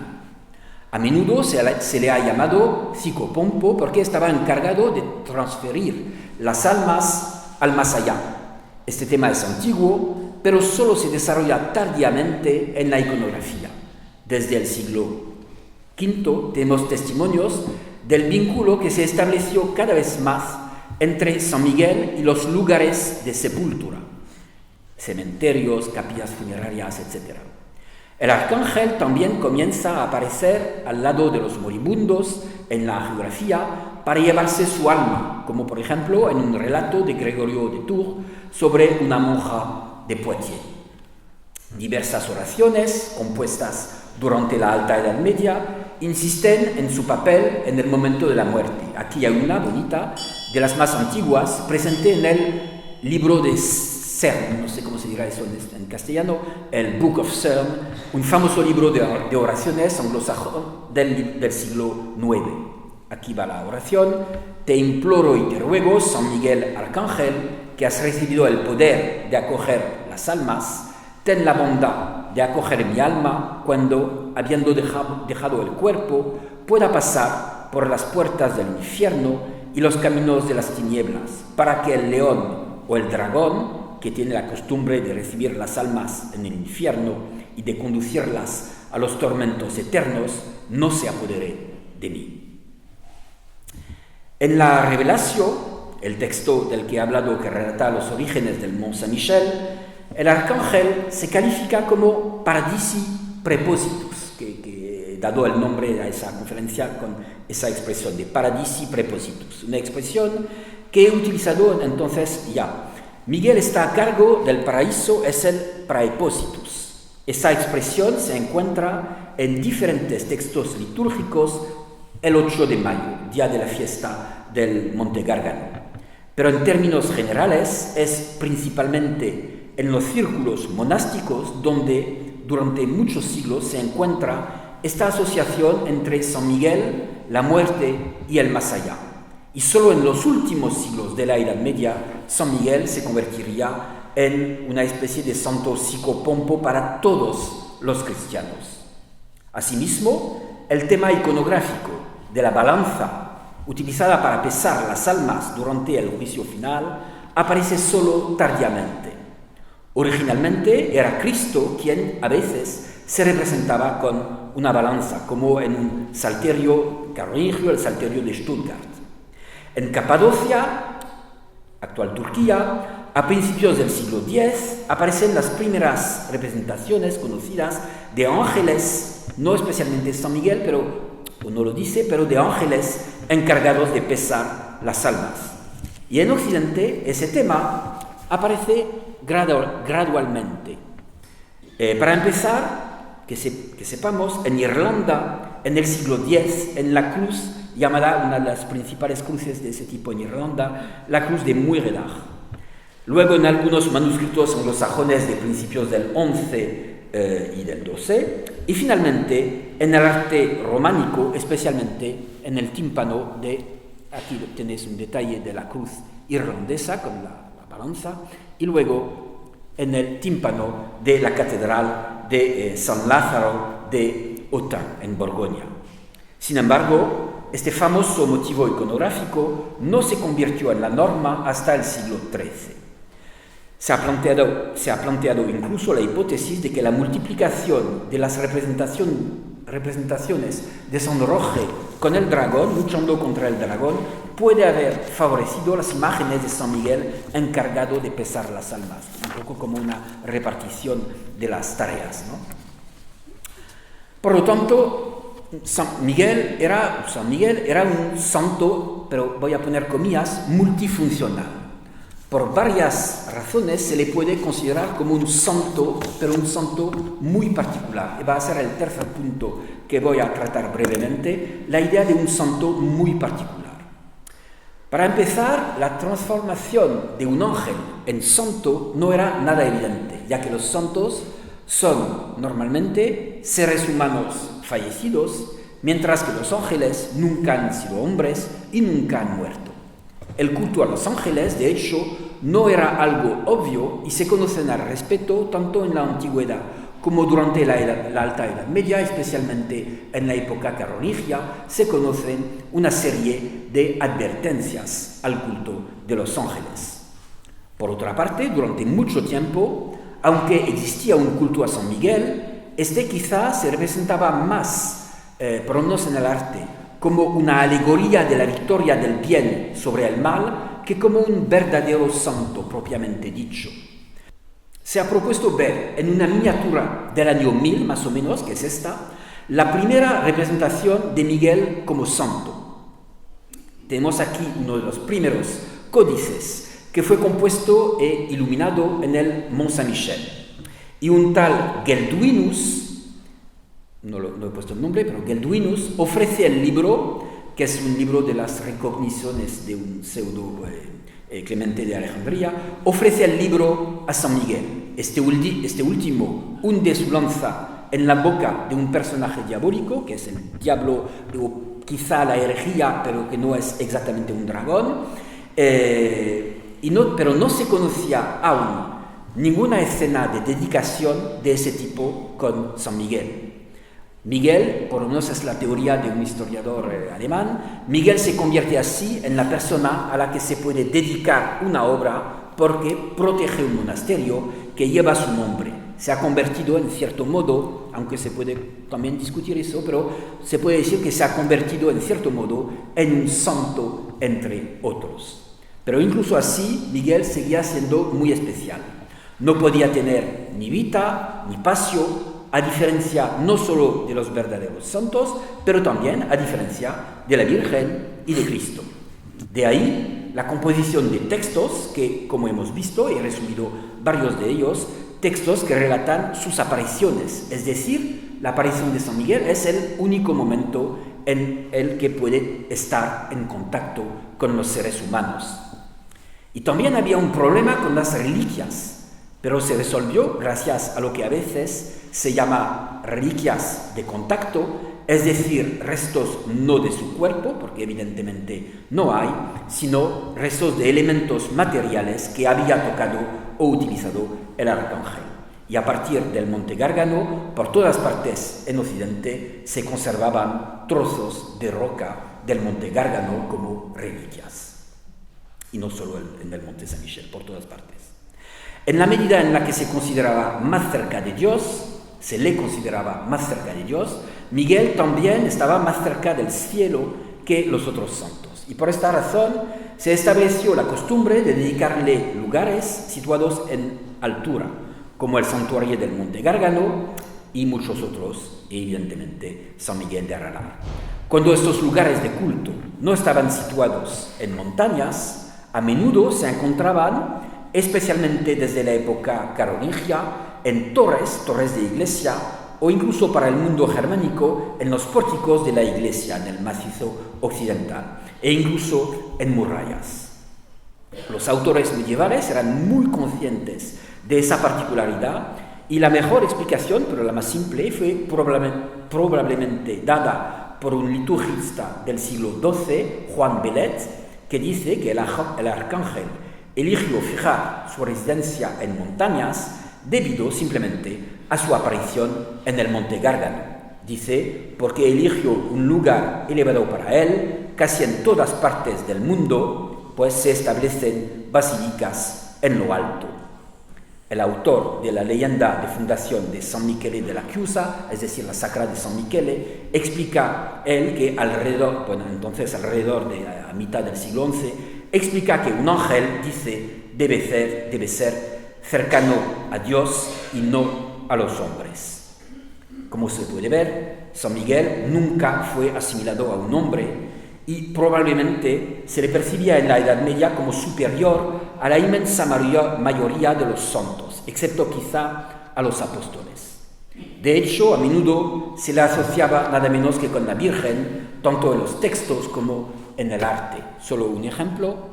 A menudo se le ha llamado psicopompo porque estaba encargado de transferir las almas al más allá. Este tema es antiguo, pero solo se desarrolla tardíamente en la iconografía. Desde el siglo V tenemos testimonios del vínculo que se estableció cada vez más entre San Miguel y los lugares de sepultura, cementerios, capillas funerarias, etc. El arcángel también comienza a aparecer al lado de los moribundos en la geografía para llevarse su alma, como por ejemplo en un relato de Gregorio de Tours sobre una monja de Poitiers. Diversas oraciones compuestas durante la Alta Edad Media insisten en su papel en el momento de la muerte. Aquí hay una bonita, de las más antiguas, presente en el libro de CERN, no sé cómo se dirá eso en castellano, el Book of CERN, un famoso libro de oraciones anglosajón del siglo IX. Aquí va la oración: te imploro y te ruego, San Miguel Arcángel, que has recibido el poder de acoger las almas, ten la bondad de acoger mi alma cuando, habiendo dejado el cuerpo, pueda pasar por las puertas del infierno y los caminos de las tinieblas, para que el león o el dragón, que tiene la costumbre de recibir las almas en el infierno y de conducirlas a los tormentos eternos, no se apodere de mí. En la Revelación, el texto del que he hablado, que relata los orígenes del Mont Saint-Michel, el arcángel se califica como paradisi prepositus, que he dado el nombre a esa conferencia con esa expresión de paradisi prepositus, una expresión que he utilizado entonces ya. Miguel está a cargo del paraíso, es el praepositus. Esa expresión se encuentra en diferentes textos litúrgicos el 8 de mayo, día de la fiesta del Monte Gargano. Pero en términos generales es principalmente en los círculos monásticos donde durante muchos siglos se encuentra esta asociación entre San Miguel, la muerte y el más allá. Y solo en los últimos siglos de la Edad Media, San Miguel se convertiría en una especie de santo psicopompo para todos los cristianos. Asimismo, el tema iconográfico de la balanza utilizada para pesar las almas durante el juicio final aparece solo tardíamente. Originalmente era Cristo quien a veces se representaba con una balanza, como en un salterio carolingio, el salterio de Stuttgart. En Capadocia, actual Turquía, a principios del siglo X aparecen las primeras representaciones conocidas de ángeles, no especialmente San Miguel, pero no lo dice, pero de ángeles encargados de pesar las almas. Y en Occidente ese tema aparece gradualmente. Para empezar, que sepamos, en Irlanda, en el siglo X, en la cruz llamada, una de las principales cruces de ese tipo en Irlanda, la cruz de Muiredach. Luego en algunos manuscritos anglosajones de principios del XI y del XII, y finalmente en el arte románico, especialmente en el tímpano aquí tenéis un detalle de la cruz irlandesa con la balanza, y luego en el tímpano de la catedral de San Lázaro de Autun, en Borgoña. Sin embargo, este famoso motivo iconográfico no se convirtió en la norma hasta el siglo XIII. Se ha planteado incluso la hipótesis de que la multiplicación de las representaciones de San Roque con el dragón, luchando contra el dragón, puede haber favorecido las imágenes de San Miguel encargado de pesar las almas, un poco como una repartición de las tareas, ¿no? Por lo tanto, San Miguel era un santo, pero voy a poner comillas, multifuncional. Por varias razones se le puede considerar como un santo, pero un santo muy particular. Y va a ser el tercer punto que voy a tratar brevemente, la idea de un santo muy particular. Para empezar, la transformación de un ángel en santo no era nada evidente, ya que los santos son normalmente seres humanos fallecidos, mientras que los ángeles nunca han sido hombres y nunca han muerto. El culto a los ángeles, de hecho, no era algo obvio y se conocen al respecto tanto en la antigüedad como durante la Alta Edad Media, especialmente en la época carolingia, se conocen una serie de advertencias al culto de los ángeles. Por otra parte, durante mucho tiempo, aunque existía un culto a San Miguel, este quizá se representaba más, por lo menos en el arte, como una alegoría de la victoria del bien sobre el mal que como un verdadero santo propiamente dicho. Se ha propuesto ver en una miniatura del año 1000, más o menos, que es esta, la primera representación de Miguel como santo. Tenemos aquí uno de los primeros códices que fue compuesto e iluminado en el Mont Saint-Michel. Y un tal Gelduinus, no he puesto el nombre, pero Gelduinus ofrece el libro, que es un libro de las recogniciones de un pseudo Clemente de Alejandría, ofrece el libro a San Miguel. Este último hunde su lanza en la boca de un personaje diabólico, que es el diablo, o quizá la herejía, pero que no es exactamente un dragón, pero no se conocía aún ninguna escena de dedicación de ese tipo con San Miguel. Miguel, por lo menos es la teoría de un historiador alemán, Miguel se convierte así en la persona a la que se puede dedicar una obra porque protege un monasterio que lleva su nombre. Se ha convertido en cierto modo, aunque se puede también discutir eso, pero se puede decir que se ha convertido en cierto modo en un santo entre otros. Pero incluso así, Miguel seguía siendo muy especial. No podía tener ni vita, ni pasio, a diferencia no solo de los verdaderos santos, pero también a diferencia de la Virgen y de Cristo. De ahí la composición de textos que, como hemos visto, he resumido varios de ellos, textos que relatan sus apariciones, es decir, la aparición de San Miguel es el único momento en el que puede estar en contacto con los seres humanos. Y también había un problema con las reliquias, pero se resolvió gracias a lo que a veces se llama reliquias de contacto, es decir, restos no de su cuerpo, porque evidentemente no hay, sino restos de elementos materiales que había tocado o utilizado el arcángel. y a partir del monte Gárgano, por todas partes en Occidente, se conservaban trozos de roca del monte Gárgano como reliquias. Y no solo en el monte San Michel, por todas partes. En la medida en la que se consideraba más cerca de Dios, se le consideraba más cerca de Dios, Miguel también estaba más cerca del cielo que los otros santos. Y por esta razón se estableció la costumbre de dedicarle lugares situados en altura, como el santuario del monte Gárgano y muchos otros, evidentemente San Miguel de Aralar. Cuando estos lugares de culto no estaban situados en montañas, a menudo se encontraban, especialmente desde la época carolingia, en torres de iglesia, o incluso para el mundo germánico, en los pórticos de la iglesia, en el macizo occidental, e incluso en murallas. Los autores medievales eran muy conscientes de esa particularidad, y la mejor explicación, pero la más simple, fue probablemente dada por un liturgista del siglo XII, Juan Belet, que dice que el arcángel eligió fijar su residencia en montañas debido simplemente a su aparición en el monte Gárgano. Dice, porque eligió un lugar elevado para él, casi en todas partes del mundo, pues se establecen basílicas en lo alto. El autor de la leyenda de fundación de San Michele de la Chiusa, es decir, la Sacra de San Michele, explica él que alrededor de a mitad del siglo XI, explica que un ángel, dice, debe ser cercano a Dios y no a los hombres. Como se puede ver, San Miguel nunca fue asimilado a un hombre y probablemente se le percibía en la Edad Media como superior a la inmensa mayoría de los santos, excepto quizá a los apóstoles. De hecho, a menudo se le asociaba nada menos que con la Virgen, tanto en los textos como en el arte. Solo un ejemplo.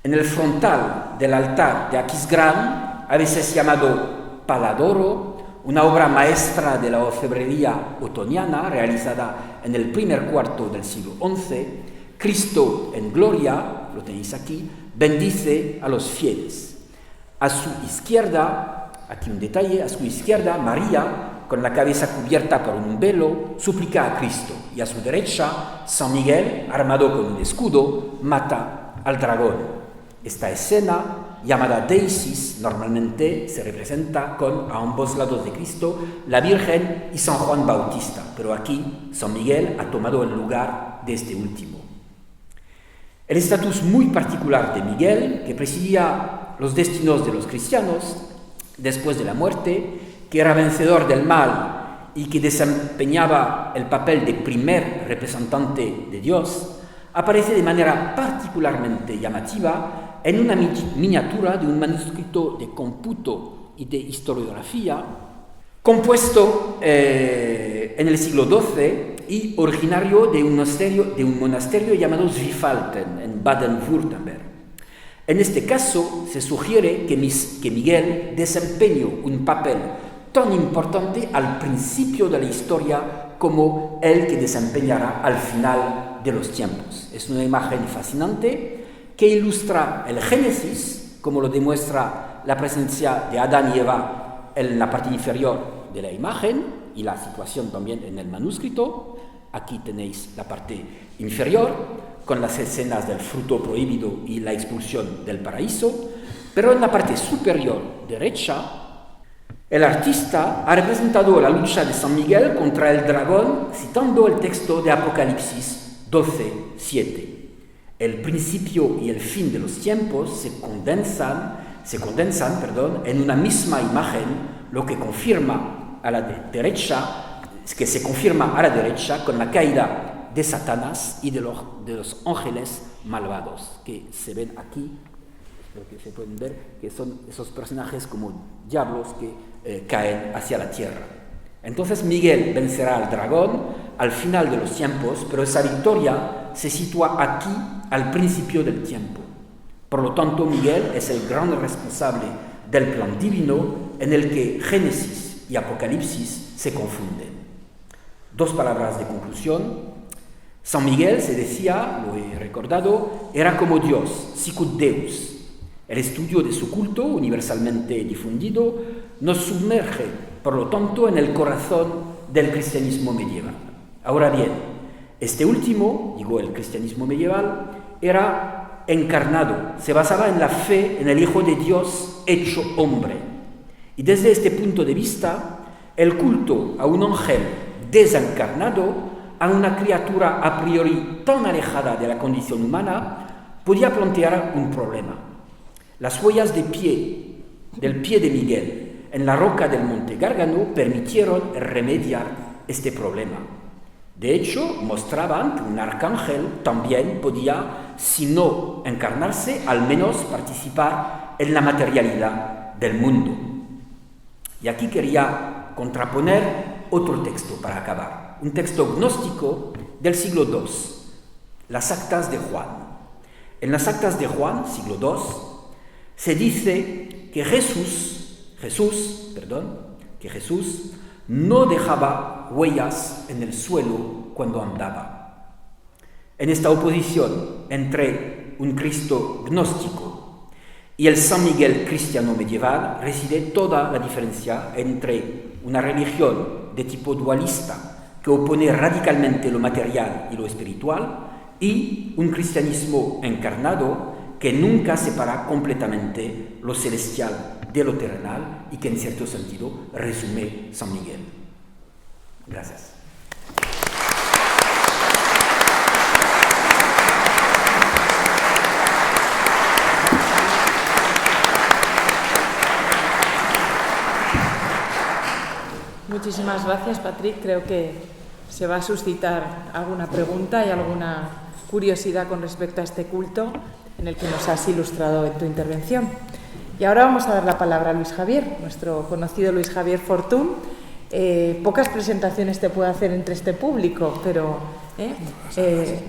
En el frontal del altar de Aquisgrán, a veces llamado Paladoro, una obra maestra de la orfebrería otoniana realizada en el primer cuarto del siglo XI, Cristo en gloria, lo tenéis aquí, bendice a los fieles. A su izquierda, aquí un detalle, a su izquierda María, con la cabeza cubierta por un velo, suplica a Cristo, y a su derecha San Miguel, armado con un escudo, mata al dragón. Esta escena, llamada Deisis, normalmente se representa con, a ambos lados de Cristo, la Virgen y San Juan Bautista, pero aquí San Miguel ha tomado el lugar de este último. El estatus muy particular de Miguel, que presidía los destinos de los cristianos después de la muerte, que era vencedor del mal y que desempeñaba el papel de primer representante de Dios, aparece de manera particularmente llamativa en una miniatura de un manuscrito de cómputo y de historiografía compuesto en el siglo XII y originario de un monasterio llamado Zweifelten en Baden-Württemberg. En este caso se sugiere que Miguel desempeñó un papel tan importante al principio de la historia como el que desempeñará al final de los tiempos. Es una imagen fascinante que ilustra el Génesis, como lo demuestra la presencia de Adán y Eva en la parte inferior de la imagen y la situación también en el manuscrito. Aquí tenéis la parte inferior con las escenas del fruto prohibido y la expulsión del paraíso, pero en la parte superior derecha el artista ha representado la lucha de San Miguel contra el dragón citando el texto de Apocalipsis 12:7. El principio y el fin de los tiempos se condensan, en una misma imagen, lo que confirma a la derecha, que se confirma a la derecha con la caída de Satanás y de los ángeles malvados, que se ven aquí, lo que se pueden ver, que son esos personajes como diablos que caen hacia la tierra. Entonces Miguel vencerá al dragón al final de los tiempos, pero esa victoria se sitúa aquí al principio del tiempo. Por lo tanto, Miguel es el gran responsable del plan divino en el que Génesis y Apocalipsis se confunden. Dos palabras de conclusión. San Miguel, se decía, lo he recordado, era como Dios, sicut Deus. El estudio de su culto, universalmente difundido, nos sumerge, por lo tanto, en el corazón del cristianismo medieval. Ahora bien, este último, digo el cristianismo medieval, era encarnado, se basaba en la fe en el Hijo de Dios hecho hombre. Y desde este punto de vista, el culto a un ángel desencarnado, a una criatura a priori tan alejada de la condición humana, podía plantear un problema. Las huellas del pie de Miguel en la roca del Monte Gárgano permitieron remediar este problema. De hecho, mostraban que un arcángel también podía, si no encarnarse, al menos participar en la materialidad del mundo. Y aquí quería contraponer otro texto para acabar, un texto gnóstico del siglo II, las Actas de Juan. En las Actas de Juan, siglo II, se dice que Jesús no dejaba huellas en el suelo cuando andaba. En esta oposición entre un Cristo gnóstico y el San Miguel cristiano medieval reside toda la diferencia entre una religión de tipo dualista que opone radicalmente lo material y lo espiritual y un cristianismo encarnado que nunca separa completamente lo celestial de lo terrenal y que en cierto sentido resume San Miguel. Gracias. Muchísimas gracias, Patrick. Creo que se va a suscitar alguna pregunta y alguna curiosidad con respecto a este culto en el que nos has ilustrado en tu intervención. Y ahora vamos a dar la palabra a Luis Javier, nuestro conocido Luis Javier Fortún. Pocas presentaciones te puedo hacer entre este público, pero...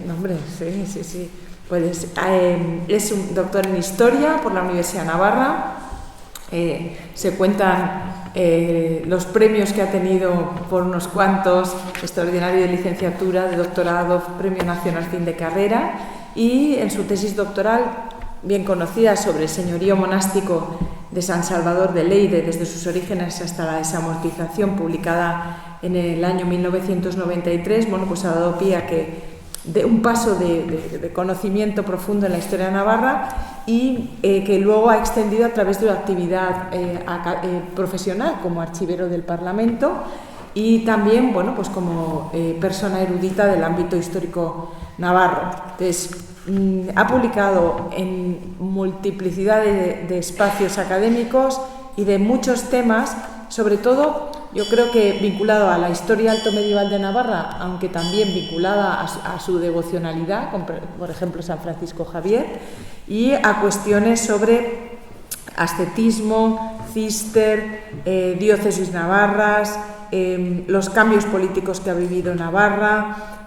no, hombre, sí. Pues, es un doctor en Historia por la Universidad de Navarra. Se cuentan los premios que ha tenido por unos cuantos: extraordinario de licenciatura, de doctorado, Premio Nacional Fin de Carrera, y en su tesis doctoral, bien conocida, sobre el señorío monástico de San Salvador de Leyde desde sus orígenes hasta la desamortización, publicada en el año 1993, pues ha dado pie a que de un paso de conocimiento profundo en la historia de Navarra y que luego ha extendido a través de una actividad profesional como archivero del Parlamento y también, pues como persona erudita del ámbito histórico navarro. Entonces, ha publicado en multiplicidad de espacios académicos y de muchos temas, sobre todo yo creo que vinculado a la historia alto medieval de Navarra, aunque también vinculada a su devocionalidad, con, por ejemplo, San Francisco Javier, y a cuestiones sobre ascetismo, cister, diócesis navarras, los cambios políticos que ha vivido Navarra,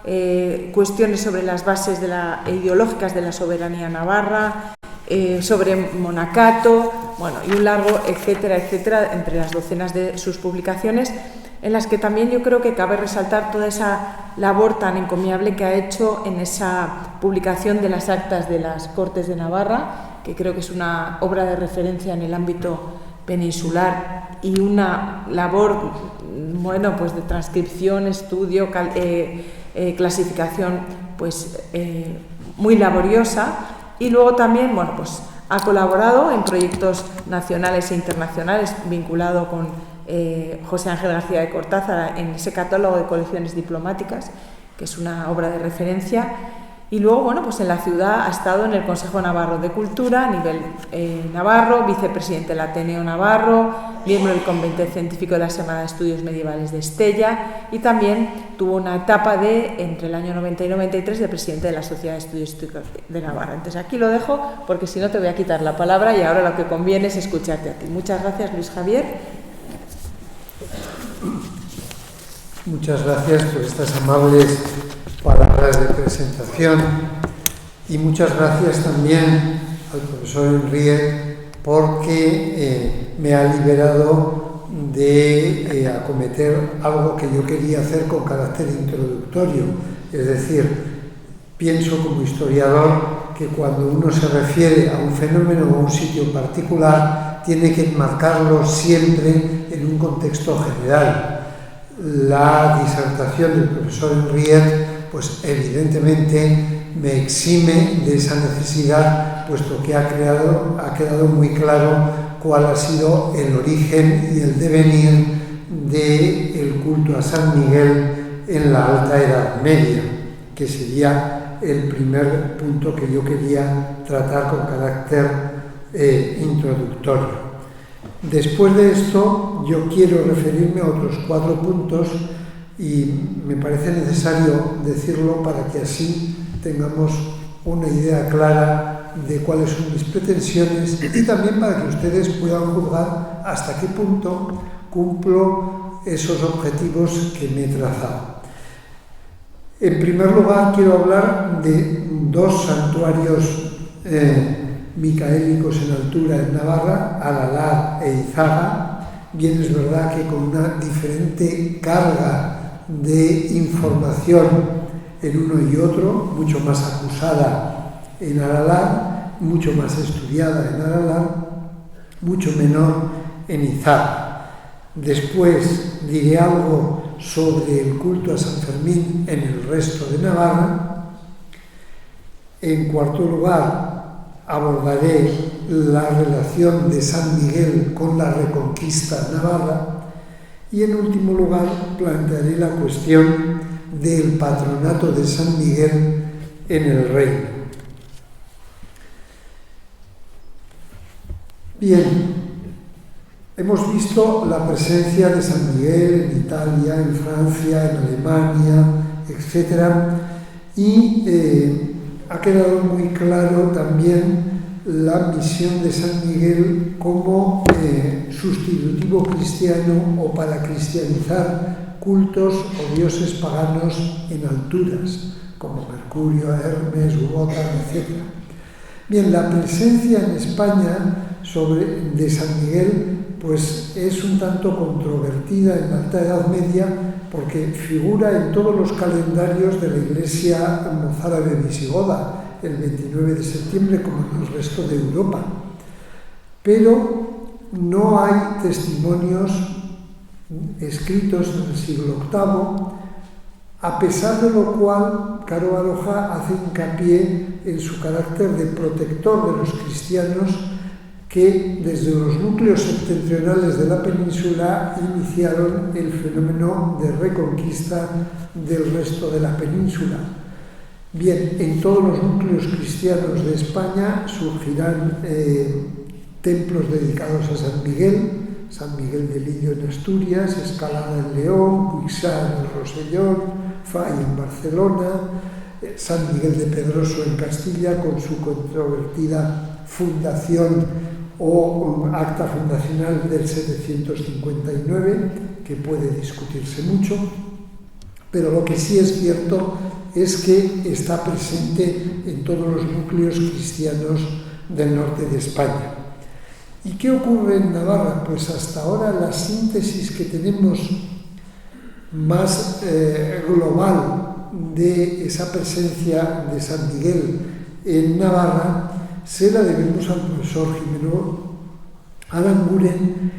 cuestiones sobre las bases ideológicas de la soberanía navarra, sobre monacato, y un largo etcétera, entre las docenas de sus publicaciones, en las que también yo creo que cabe resaltar toda esa labor tan encomiable que ha hecho en esa publicación de las actas de las Cortes de Navarra, que creo que es una obra de referencia en el ámbito peninsular y una labor, pues de transcripción, estudio, clasificación, muy laboriosa. Y luego también, pues ha colaborado en proyectos nacionales e internacionales vinculado con José Ángel García de Cortázar en ese catálogo de colecciones diplomáticas, que es una obra de referencia. Y luego, pues en la ciudad ha estado en el Consejo Navarro de Cultura a nivel navarro, vicepresidente del Ateneo Navarro, miembro del Convento Científico de la Semana de Estudios Medievales de Estella y también tuvo una etapa entre el año 90 y 93 de presidente de la Sociedad de Estudios Históricos de Navarra. Entonces aquí lo dejo porque si no te voy a quitar la palabra y ahora lo que conviene es escucharte a ti. Muchas gracias, Luis Javier. Muchas gracias por estas amables palabras de presentación y muchas gracias también al profesor Henriet porque me ha liberado de acometer algo que yo quería hacer con carácter introductorio. Es decir, pienso como historiador que cuando uno se refiere a un fenómeno o a un sitio particular tiene que enmarcarlo siempre en un contexto general. La disertación del profesor Henriet, pues evidentemente me exime de esa necesidad, puesto que ha quedado muy claro cuál ha sido el origen y el devenir del culto a San Miguel en la Alta Edad Media, que sería el primer punto que yo quería tratar con carácter introductorio. Después de esto, yo quiero referirme a otros 4 puntos y me parece necesario decirlo para que así tengamos una idea clara de cuáles son mis pretensiones y también para que ustedes puedan juzgar hasta qué punto cumplo esos objetivos que me he trazado. En primer lugar, quiero hablar de 2 santuarios micaélicos en altura en Navarra, Aralar e Izaga. Bien, es verdad que con una diferente carga de información en uno y otro, mucho más acusada en Aralar, mucho más estudiada en Aralar, mucho menor en Izaga. Después diré algo sobre el culto a San Fermín en el resto de Navarra. En cuarto lugar, abordaré la relación de San Miguel con la Reconquista navarra y en último lugar plantearé la cuestión del patronato de San Miguel en el reino. Bien, hemos visto la presencia de San Miguel en Italia, en Francia, en Alemania, etc. Y ha quedado muy claro también la misión de San Miguel como sustitutivo cristiano o para cristianizar cultos o dioses paganos en alturas, como Mercurio, Hermes, Wotan, etc. Bien, la presencia en España de San Miguel pues es un tanto controvertida en la Alta Edad Media porque figura en todos los calendarios de la Iglesia mozárabe visigoda el 29 de septiembre como en el resto de Europa. Pero no hay testimonios escritos en el siglo VIII, a pesar de lo cual Caro Baroja hace hincapié en su carácter de protector de los cristianos que desde los núcleos septentrionales de la península iniciaron el fenómeno de reconquista del resto de la península. Bien, en todos los núcleos cristianos de España surgirán templos dedicados a San Miguel de Lidio en Asturias, Escalada en León, Cuixá en el Rosellón, Fay en Barcelona, San Miguel de Pedroso en Castilla con su controvertida fundación o acta fundacional del 759, que puede discutirse mucho, pero lo que sí es cierto es que está presente en todos los núcleos cristianos del norte de España. ¿Y qué ocurre en Navarra? Pues hasta ahora la síntesis que tenemos más global de esa presencia de San Miguel en Navarra se la debemos al profesor Jimeno Aranguren,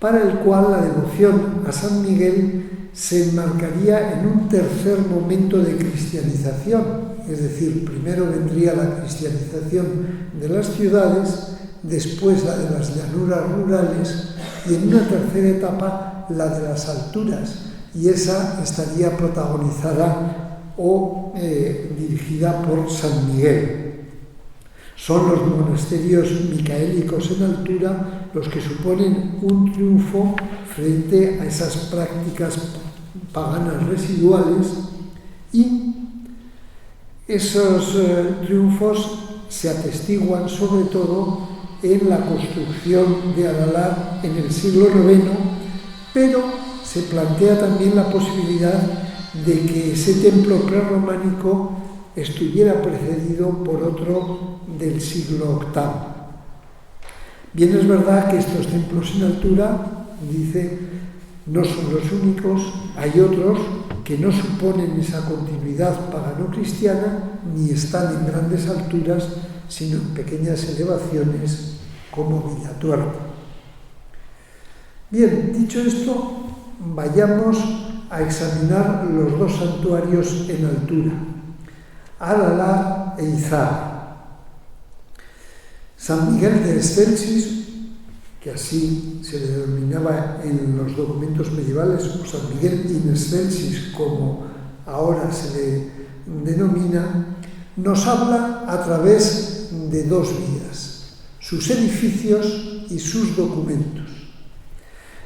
para el cual la devoción a San Miguel se enmarcaría en un tercer momento de cristianización, es decir, primero vendría la cristianización de las ciudades, después la de las llanuras rurales y en una tercera etapa la de las alturas, y esa estaría protagonizada o dirigida por San Miguel. Son los monasterios micaélicos en altura los que suponen un triunfo frente a esas prácticas paganas residuales, y esos triunfos se atestiguan sobre todo en la construcción de Aralar en el siglo IX, pero se plantea también la posibilidad de que ese templo prerrománico estuviera precedido por otro del siglo VIII. Bien, es verdad que estos templos en altura, dice, no son los únicos, hay otros que no suponen esa continuidad pagano-cristiana ni están en grandes alturas, sino en pequeñas elevaciones como Villatuerto. Bien, dicho esto, vayamos a examinar los dos santuarios en altura, Al-Alá e Izar. San Miguel de Excelsis, que así se le denominaba en los documentos medievales, o San Miguel in Excelsis, como ahora se le denomina, nos habla a través de dos vías, sus edificios y sus documentos.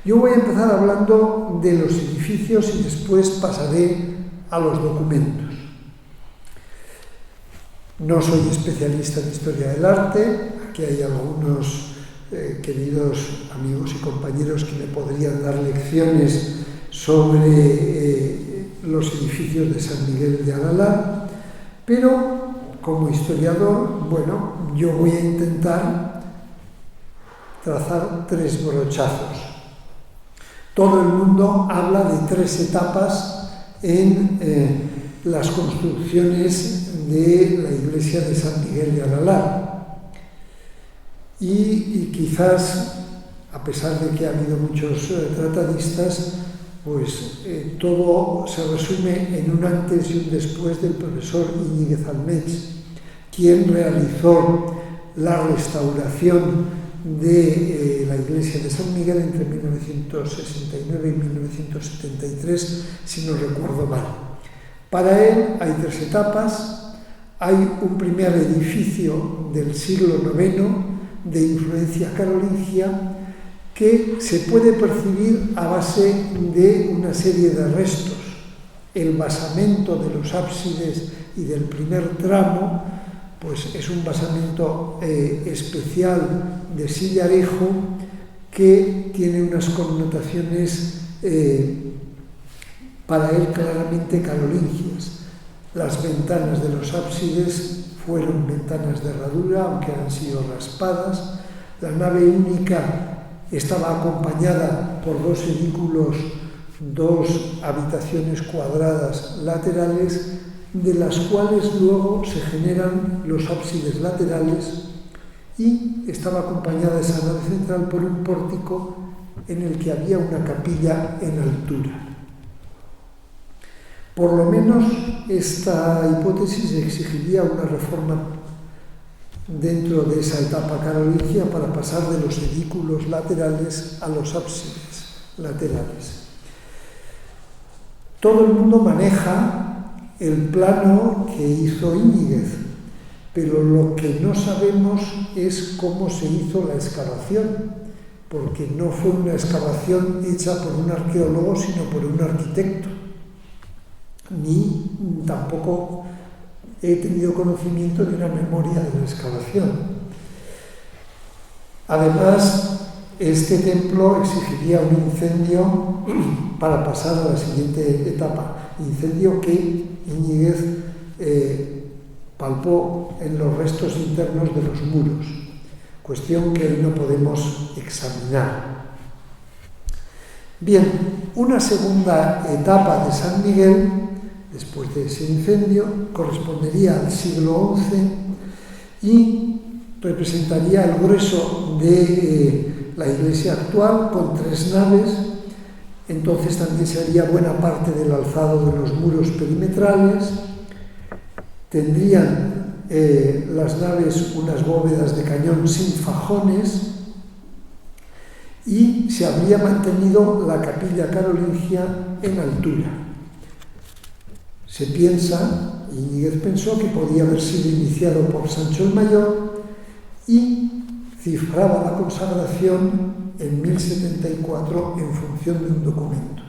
Yo voy a empezar hablando de los edificios y después pasaré a los documentos. No soy especialista en historia del arte, aquí hay algunos queridos amigos y compañeros que me podrían dar lecciones sobre los edificios de San Miguel de Al-Alá, pero como historiador, bueno, yo voy a intentar trazar tres brochazos. Todo el mundo habla de tres etapas en las construcciones de la iglesia de San Miguel de Al-Alá. Y quizás, a pesar de que ha habido muchos tratadistas, pues todo se resume en un antes y un después del profesor Íñiguez Almech, quien realizó la restauración de la iglesia de San Miguel entre 1969 y 1973, si no recuerdo mal. Para él hay tres etapas. Hay un primer edificio del siglo IX de influencia carolingia que se puede percibir a base de una serie de restos. El basamento de los ábsides y del primer tramo, pues es un basamento especial de sillarejo que tiene unas connotaciones para él claramente carolingias. Las ventanas de los ábsides fueron ventanas de herradura, aunque han sido raspadas. La nave única estaba acompañada por dos edículos, dos habitaciones cuadradas laterales, de las cuales luego se generan los ábsides laterales, y estaba acompañada esa nave central por un pórtico en el que había una capilla en altura. Por lo menos esta hipótesis exigiría una reforma dentro de esa etapa carolingia para pasar de los edículos laterales a los ábsides laterales. Todo el mundo maneja el plano que hizo Íñiguez, pero lo que no sabemos es cómo se hizo la excavación, porque no fue una excavación hecha por un arqueólogo, sino por un arquitecto. Ni tampoco he tenido conocimiento de una memoria de la excavación. Además, este templo exigiría un incendio para pasar a la siguiente etapa, incendio que Íñiguez palpó en los restos internos de los muros, cuestión que hoy no podemos examinar. Bien, una segunda etapa de San Miguel, después de ese incendio, correspondería al siglo XI y representaría el grueso de la iglesia actual, con tres naves. Entonces también se haría buena parte del alzado de los muros perimetrales. Tendrían las naves unas bóvedas de cañón sin fajones y se habría mantenido la capilla carolingia en altura. Se piensa, Íñiguez pensó, que podía haber sido iniciado por Sancho el Mayor y cifraba la consagración en 1074 en función de un documento.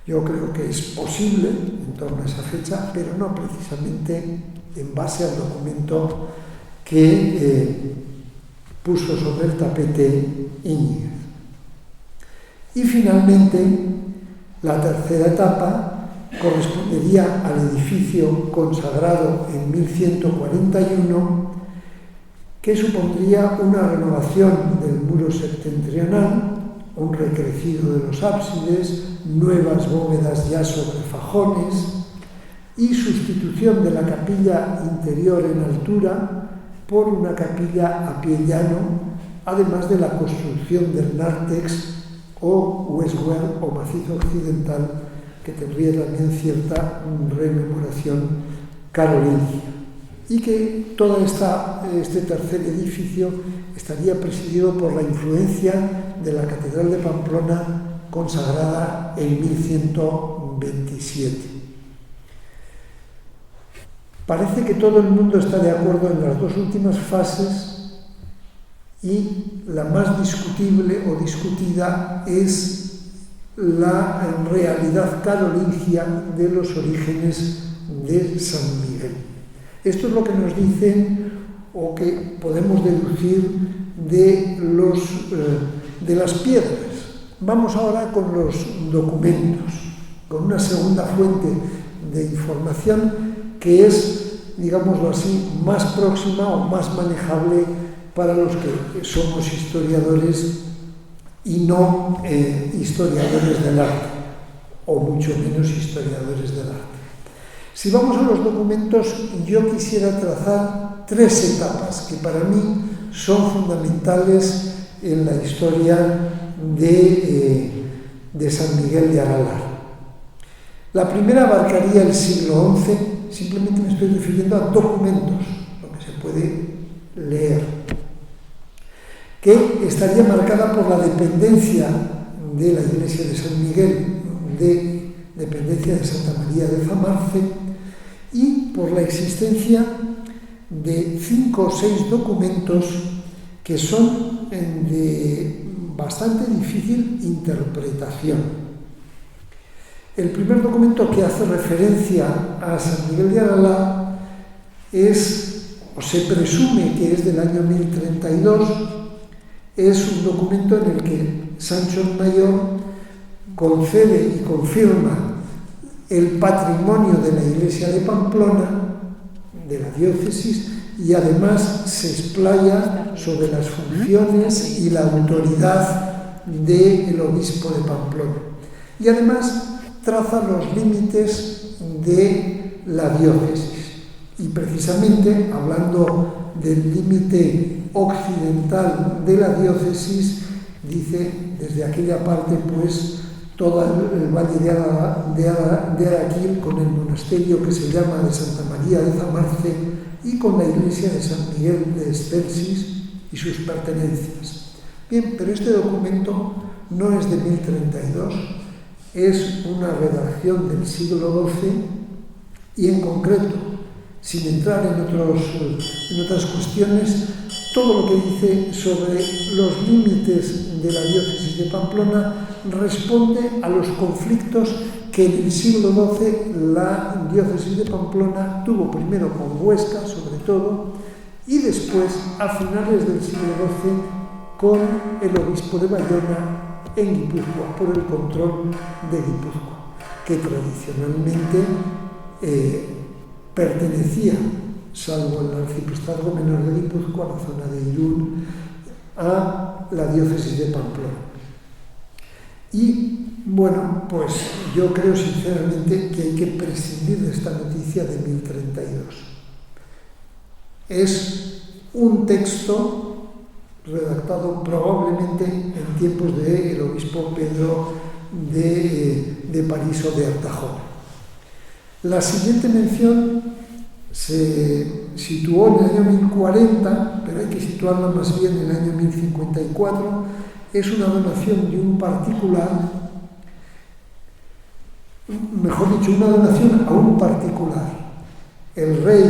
Yo creo que es posible en torno a esa fecha, pero no precisamente en base al documento que puso sobre el tapete Íñiguez. Y finalmente, la tercera etapa correspondería al edificio consagrado en 1141, que supondría una renovación del muro septentrional, un recrecido de los ábsides, nuevas bóvedas ya sobre fajones y sustitución de la capilla interior en altura por una capilla a pie llano, además de la construcción del nártex o Westwell o Macizo Occidental, que tendría también cierta rememoración carolingia, y que todo este tercer edificio estaría presidido por la influencia de la Catedral de Pamplona, consagrada en 1127. Parece que todo el mundo está de acuerdo en las dos últimas fases, y la más discutible o discutida es la realidad carolingia de los orígenes de San Miguel. Esto es lo que nos dicen o que podemos deducir de las piedras. Vamos ahora con los documentos, con una segunda fuente de información que es, digámoslo así, más próxima o más manejable para los que somos historiadores y no historiadores del arte, o mucho menos historiadores del arte. Si vamos a los documentos, yo quisiera trazar tres etapas que para mí son fundamentales en la historia de San Miguel de Aralar. La primera abarcaría el siglo XI, simplemente me estoy refiriendo a documentos, lo que se puede leer, que estaría marcada por la dependencia de la iglesia de San Miguel, de dependencia de Santa María de Zamarce, y por la existencia de 5 o 6 documentos que son de bastante difícil interpretación. El primer documento que hace referencia a San Miguel de Aralar o se presume que es del año 1032, es un documento en el que Sancho el Mayor concede y confirma el patrimonio de la iglesia de Pamplona, de la diócesis, y además se explaya sobre las funciones y la autoridad del obispo de Pamplona. Y además traza los límites de la diócesis. Y precisamente, hablando del límite occidental de la diócesis, dice desde aquella parte, pues, todo el valle de Araquil, con el monasterio que se llama de Santa María de Zamarce y con la iglesia de San Miguel de Excelsis y sus pertenencias. Bien, pero este documento no es de 1032, es una redacción del siglo XII y en concreto, sin entrar en otras cuestiones, todo lo que dice sobre los límites de la diócesis de Pamplona responde a los conflictos que en el siglo XII la diócesis de Pamplona tuvo primero con Huesca, sobre todo, y después, a finales del siglo XII, con el obispo de Bayona en Guipúzcoa, por el control de Guipúzcoa, que tradicionalmente pertenecía, salvo el arciprestazgo menor de Guipúzcoa, a la zona de Irún, a la diócesis de Pamplona. Y bueno, pues yo creo sinceramente que hay que prescindir de esta noticia de 1032. Es un texto redactado probablemente en tiempos del obispo Pedro de París o de Artajona. La siguiente mención se situó en el año 1040, pero hay que situarla más bien en el año 1054. Es una donación de un particular, mejor dicho, una donación a un particular. El rey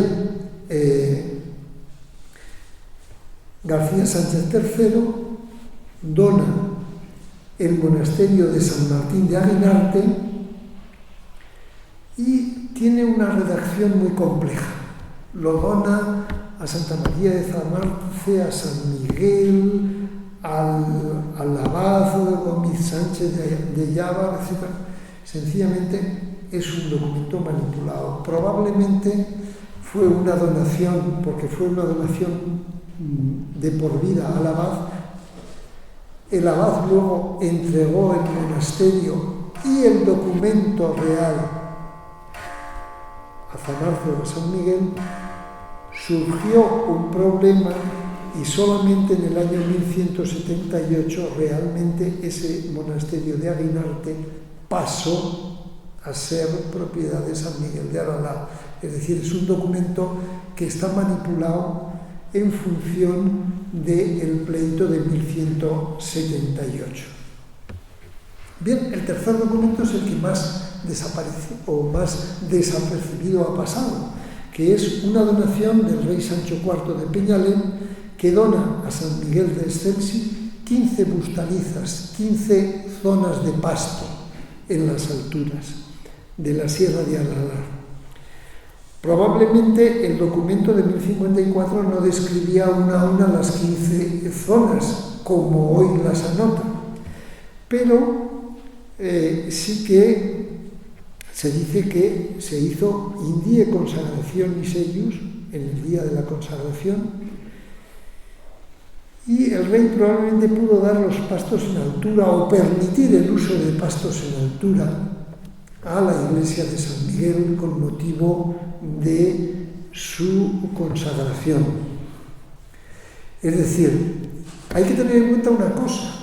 García Sánchez III dona el monasterio de San Martín de Aguinarte y tiene una redacción muy compleja. Lo dona a Santa María de Zamarce, a San Miguel, al abad Gómez Sánchez de Llava, etc. Sencillamente es un documento manipulado. Probablemente fue una donación, porque fue una donación de por vida al abad. El abad luego entregó el monasterio y el documento real a Zamarce de San Miguel. Surgió un problema y solamente en el año 1178 realmente ese monasterio de Aguinarte pasó a ser propiedad de San Miguel de Aralar. Es decir, es un documento que está manipulado en función del pleito de 1178. Bien, el tercer documento es el que más desaparece o más desapercibido ha pasado, que es una donación del rey Sancho IV de Peñalén, que dona a San Miguel de Excelsi 15 bustalizas, 15 zonas de pasto en las alturas de la Sierra de Aralar. Probablemente el documento de 1054 no describía una a una las 15 zonas, como hoy las anota, pero sí que se dice que se hizo indie consagración y sellus en el día de la consagración, y el rey probablemente pudo dar los pastos en altura o permitir el uso de pastos en altura a la iglesia de San Miguel con motivo de su consagración. Es decir, hay que tener en cuenta una cosa,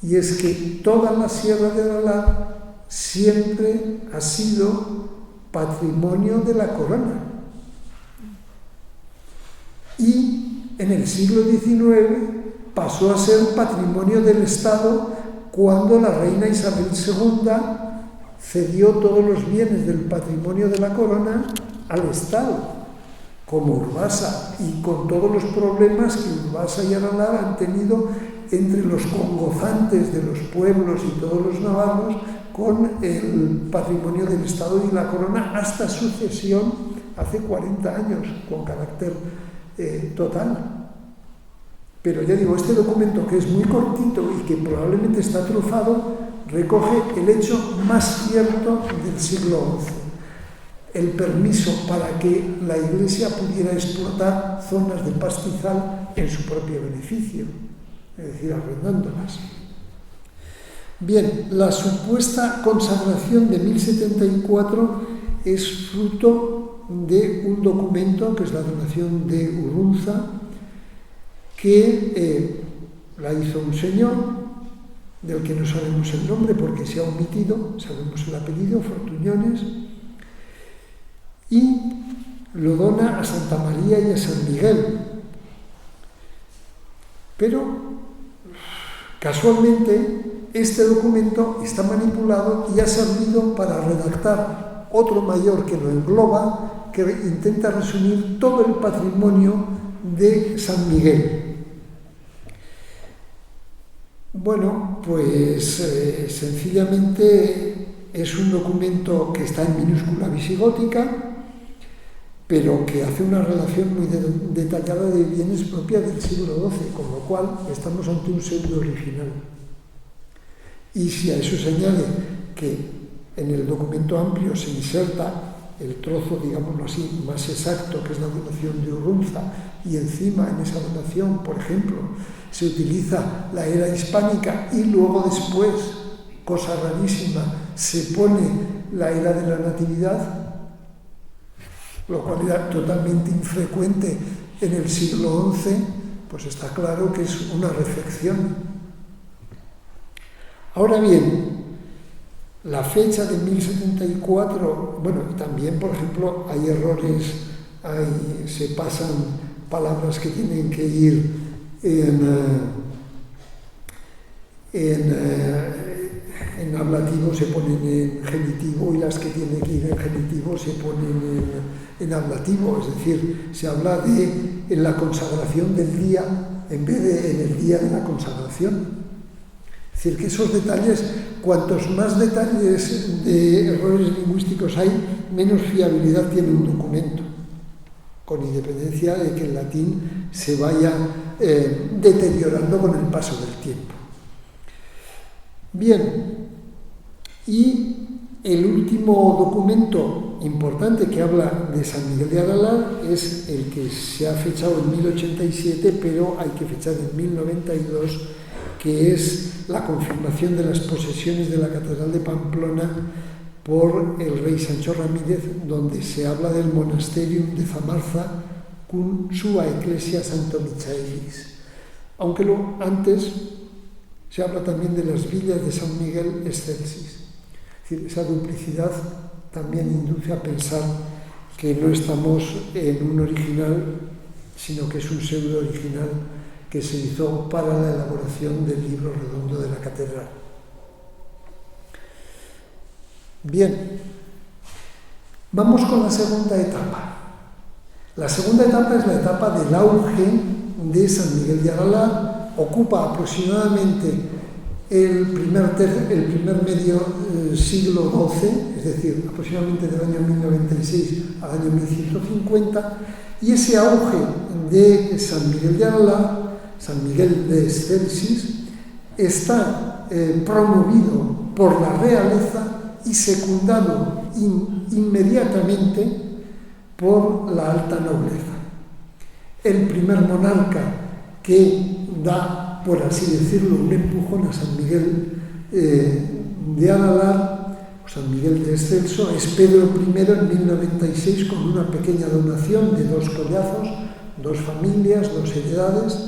y es que toda la Sierra de Aralar siempre ha sido patrimonio de la corona. Y en el siglo XIX pasó a ser patrimonio del Estado cuando la reina Isabel II cedió todos los bienes del patrimonio de la corona al Estado, como Urbasa, y con todos los problemas que Urbasa y Aralar han tenido entre los congozantes de los pueblos y todos los navarros con el patrimonio del Estado y la corona hasta su cesión hace 40 años, con carácter total. Pero ya digo, este documento, que es muy cortito y que probablemente está trufado, recoge el hecho más cierto del siglo XI, el permiso para que la Iglesia pudiera explotar zonas de pastizal en su propio beneficio, es decir, arrendándolas. Bien, la supuesta consagración de 1074 es fruto de un documento que es la donación de Urrunza, que la hizo un señor del que no sabemos el nombre porque se ha omitido, sabemos el apellido, Fortuñones, y lo dona a Santa María y a San Miguel. Pero casualmente este documento está manipulado y ha servido para redactar otro mayor que lo engloba, que intenta resumir todo el patrimonio de San Miguel. Bueno, pues sencillamente es un documento que está en minúscula visigótica, pero que hace una relación muy detallada de bienes propias del siglo XII, con lo cual estamos ante un pseudo original. Y si a eso se añade que en el documento amplio se inserta el trozo, digámoslo así, más exacto, que es la donación de Urrunza, y encima en esa donación, por ejemplo, se utiliza la era hispánica y luego después, cosa rarísima, se pone la era de la Natividad, lo cual era totalmente infrecuente en el siglo XI, pues está claro que es una reflexión. Ahora bien, la fecha de 1074, bueno, también, por ejemplo, hay errores, se pasan palabras que tienen que ir en ablativo se ponen en genitivo, y las que tienen que ir en genitivo se ponen en ablativo, es decir, se habla de en la consagración del día en vez de en el día de la consagración. Es decir, que esos detalles, cuantos más detalles de errores lingüísticos hay, menos fiabilidad tiene un documento, con independencia de que el latín se vaya deteriorando con el paso del tiempo. Bien, y el último documento importante que habla de San Miguel de Aralar es el que se ha fechado en 1087, pero hay que fechar en 1092, que es la confirmación de las posesiones de la Catedral de Pamplona por el rey Sancho Ramírez, donde se habla del monasterio de Zamarza cum sua ecclesia Santo Michaelis. Aunque antes se habla también de las villas de San Miguel Excelsis. Es decir, esa duplicidad también induce a pensar que no estamos en un original, sino que es un pseudo original que se hizo para la elaboración del libro redondo de la catedral. Bien, vamos con la segunda etapa. La segunda etapa es la etapa del auge de San Miguel de Aralar. Ocupa aproximadamente el primer medio siglo XII, es decir, aproximadamente del año 1096 al año 1150, y ese auge de San Miguel de Aralar, San Miguel de Excelsis, está promovido por la realeza y secundado inmediatamente por la alta nobleza. El primer monarca que da, por así decirlo, un empujón a San Miguel de Aralar, o San Miguel de Excelso, es Pedro I en 1096 con una pequeña donación de 2 collazos, 2 familias, 2 heredades.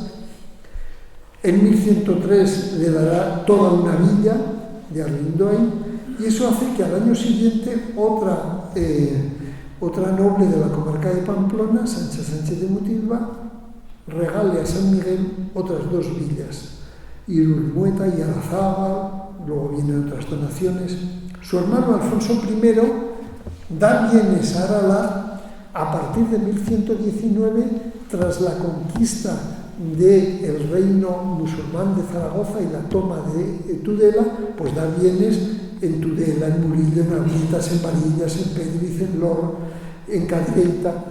En 1103 le dará toda una villa de Arlindoy, y eso hace que al año siguiente otra noble de la comarca de Pamplona, Sancha Sánchez de Mutilva, regale a San Miguel otras 2 villas, Irurmueta y Arazábal. Luego vienen otras donaciones. Su hermano Alfonso I da bienes a Aralar a partir de 1119, tras la conquista del reino musulmán de Zaragoza y la toma de Tudela, pues da bienes en Tudela, en Murillo, en Arlitas, en Varillas, en Pedriz, en Lor, en Cadereyta.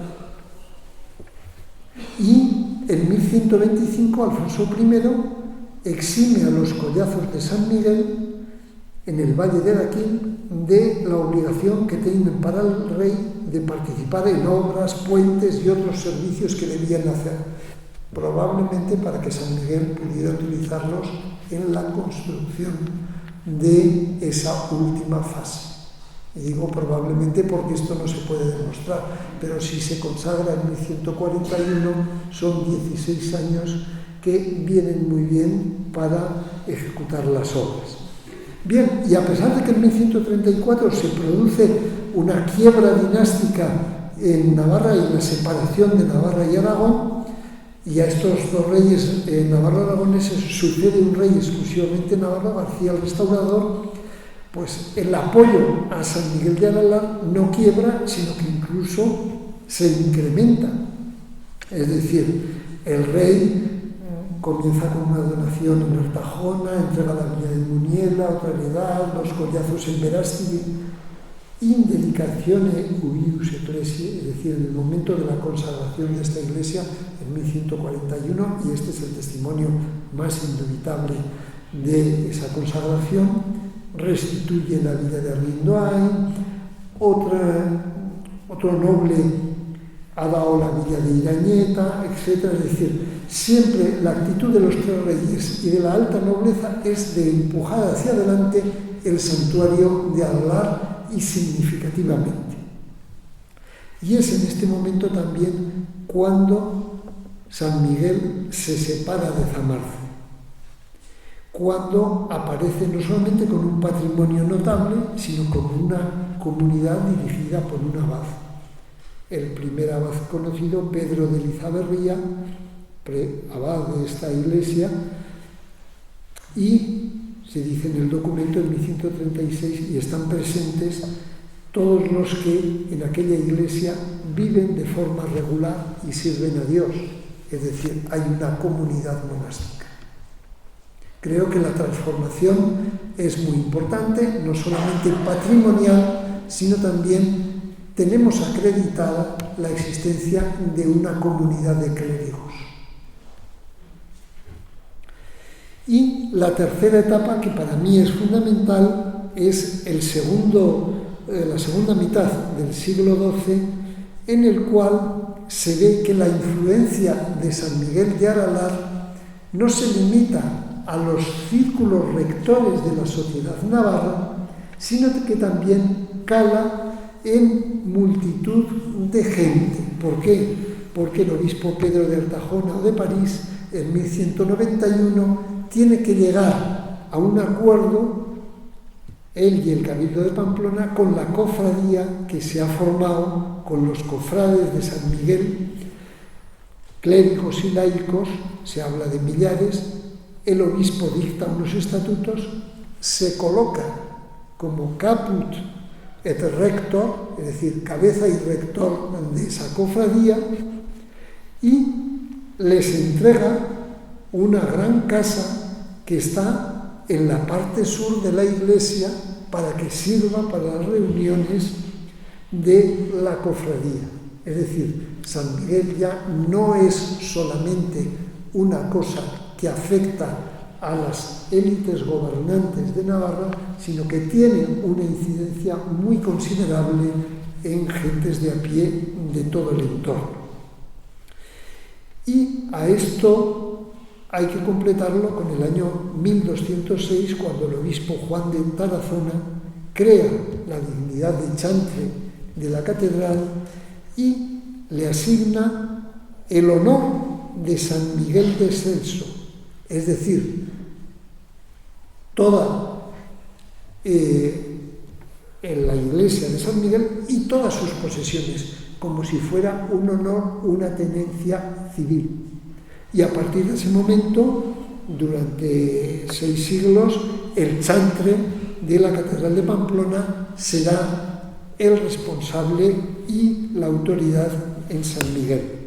Y en 1125 Alfonso I exime a los collazos de San Miguel en el Valle de Araquín de la obligación que tienen para el rey de participar en obras, puentes y otros servicios que debían hacer, probablemente para que San Miguel pudiera utilizarlos en la construcción de esa última fase. Y digo probablemente porque esto no se puede demostrar, pero si se consagra en 1141, son 16 años que vienen muy bien para ejecutar las obras. Bien, y a pesar de que en 1134 se produce una quiebra dinástica en Navarra y la separación de Navarra y Aragón, y a estos 2 reyes navarro-aragoneses sucede un rey exclusivamente navarro, García el Restaurador, pues el apoyo a San Miguel de Aralar no quiebra, sino que incluso se incrementa. Es decir, el rey comienza con una donación en Artajona, entrega la villa de Muniela, otra heredad, 2 collazos en Verástegui, in dedicatione huius ecclesiae, es decir, en el momento de la consagración de esta iglesia en 1141, y este es el testimonio más indubitable de esa consagración. Restituye la villa de Arlindoy, otro noble ha dado la villa de Irañeta, etc. Es decir, siempre la actitud de los 3 reyes y de la alta nobleza es de empujar hacia adelante el santuario de Aralar, y significativamente. Y es en este momento también cuando San Miguel se separa de Zamarce, cuando aparece no solamente con un patrimonio notable, sino con una comunidad dirigida por un abad. El primer abad conocido, Pedro de Lizaberría, abad de esta iglesia, y se dice en el documento en 1136, y están presentes todos los que en aquella iglesia viven de forma regular y sirven a Dios. Es decir, hay una comunidad monástica. Creo que la transformación es muy importante, no solamente patrimonial, sino también tenemos acreditada la existencia de una comunidad de clérigos. Y la tercera etapa, que para mí es fundamental, es la segunda mitad del siglo XII, en el cual se ve que la influencia de San Miguel de Aralar no se limita a los círculos rectores de la sociedad navarra, sino que también cala en multitud de gente. ¿Por qué? porque el obispo Pedro de Artajona o de París, en 1191, tiene que llegar a un acuerdo, él y el Cabildo de Pamplona, con la cofradía que se ha formado con los cofrades de San Miguel, clérigos y laicos, se habla de millares. El obispo dicta unos estatutos, se coloca como caput et rector, es decir, cabeza y rector de esa cofradía, y les entrega una gran casa que está en la parte sur de la iglesia para que sirva para las reuniones de la cofradía. Es decir, San Miguel ya no es solamente una cosa que afecta a las élites gobernantes de Navarra, sino que tiene una incidencia muy considerable en gentes de a pie de todo el entorno. Y a esto hay que completarlo con el año 1206, cuando el obispo Juan de Tarazona crea la dignidad de chantre de la catedral y le asigna el honor de San Miguel de Celso, es decir, toda en la iglesia de San Miguel y todas sus posesiones, como si fuera un honor, una tenencia civil. Y a partir de ese momento, durante 6 siglos, el chantre de la Catedral de Pamplona será el responsable y la autoridad en San Miguel.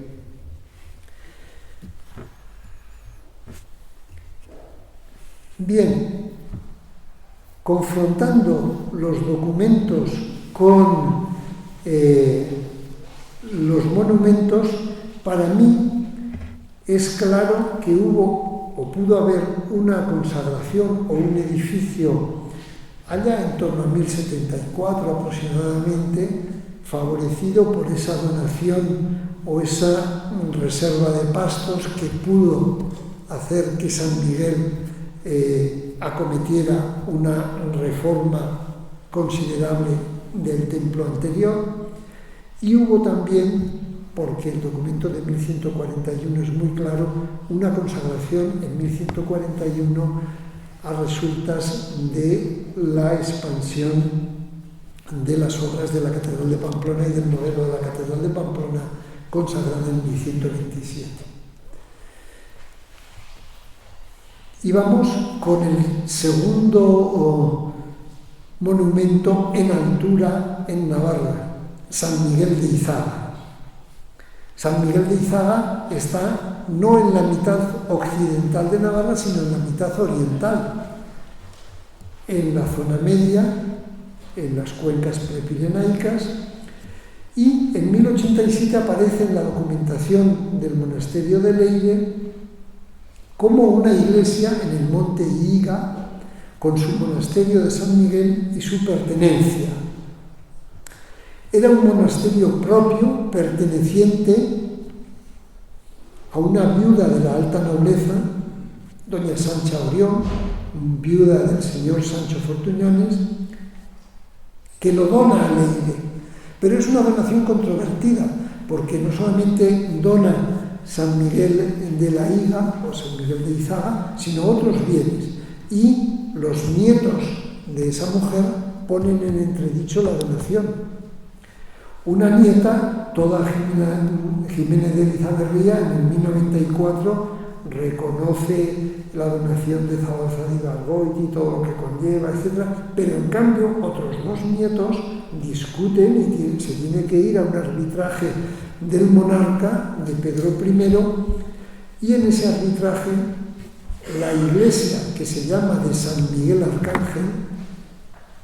Bien, confrontando los documentos con los monumentos, para mí es claro que hubo o pudo haber una consagración o un edificio allá en torno a 1074 aproximadamente, favorecido por esa donación o esa reserva de pastos que pudo hacer que San Miguel acometiera una reforma considerable del templo anterior. Y hubo también, porque el documento de 1141 es muy claro, una consagración en 1141 a resultas de la expansión de las obras de la Catedral de Pamplona y del modelo de la Catedral de Pamplona, consagrada en 1127. Y vamos con el segundo monumento en altura en Navarra, San Miguel de Izaga. San Miguel de Izaga está no en la mitad occidental de Navarra, sino en la mitad oriental, en la zona media, en las cuencas prepirenaicas, y en 1087 aparece en la documentación del monasterio de Leire como una iglesia en el monte Iga, con su monasterio de San Miguel y su pertenencia. Era un monasterio propio, perteneciente a una viuda de la alta nobleza, doña Sancha Orión, viuda del señor Sancho Fortuñones, que lo dona a Leire. Pero es una donación controvertida, porque no solamente dona San Miguel de la Higa o San Miguel de Izaga, sino otros bienes. Y los nietos de esa mujer ponen en entredicho la donación. Una nieta, toda Jiménez de Lizaberría, en el 1094 reconoce la donación de Zabalza de Ibargoiti y todo lo que conlleva, etc. Pero en cambio otros 2 nietos discuten y se tiene que ir a un arbitraje del monarca, de Pedro I, y en ese arbitraje la iglesia que se llama de San Miguel Arcángel,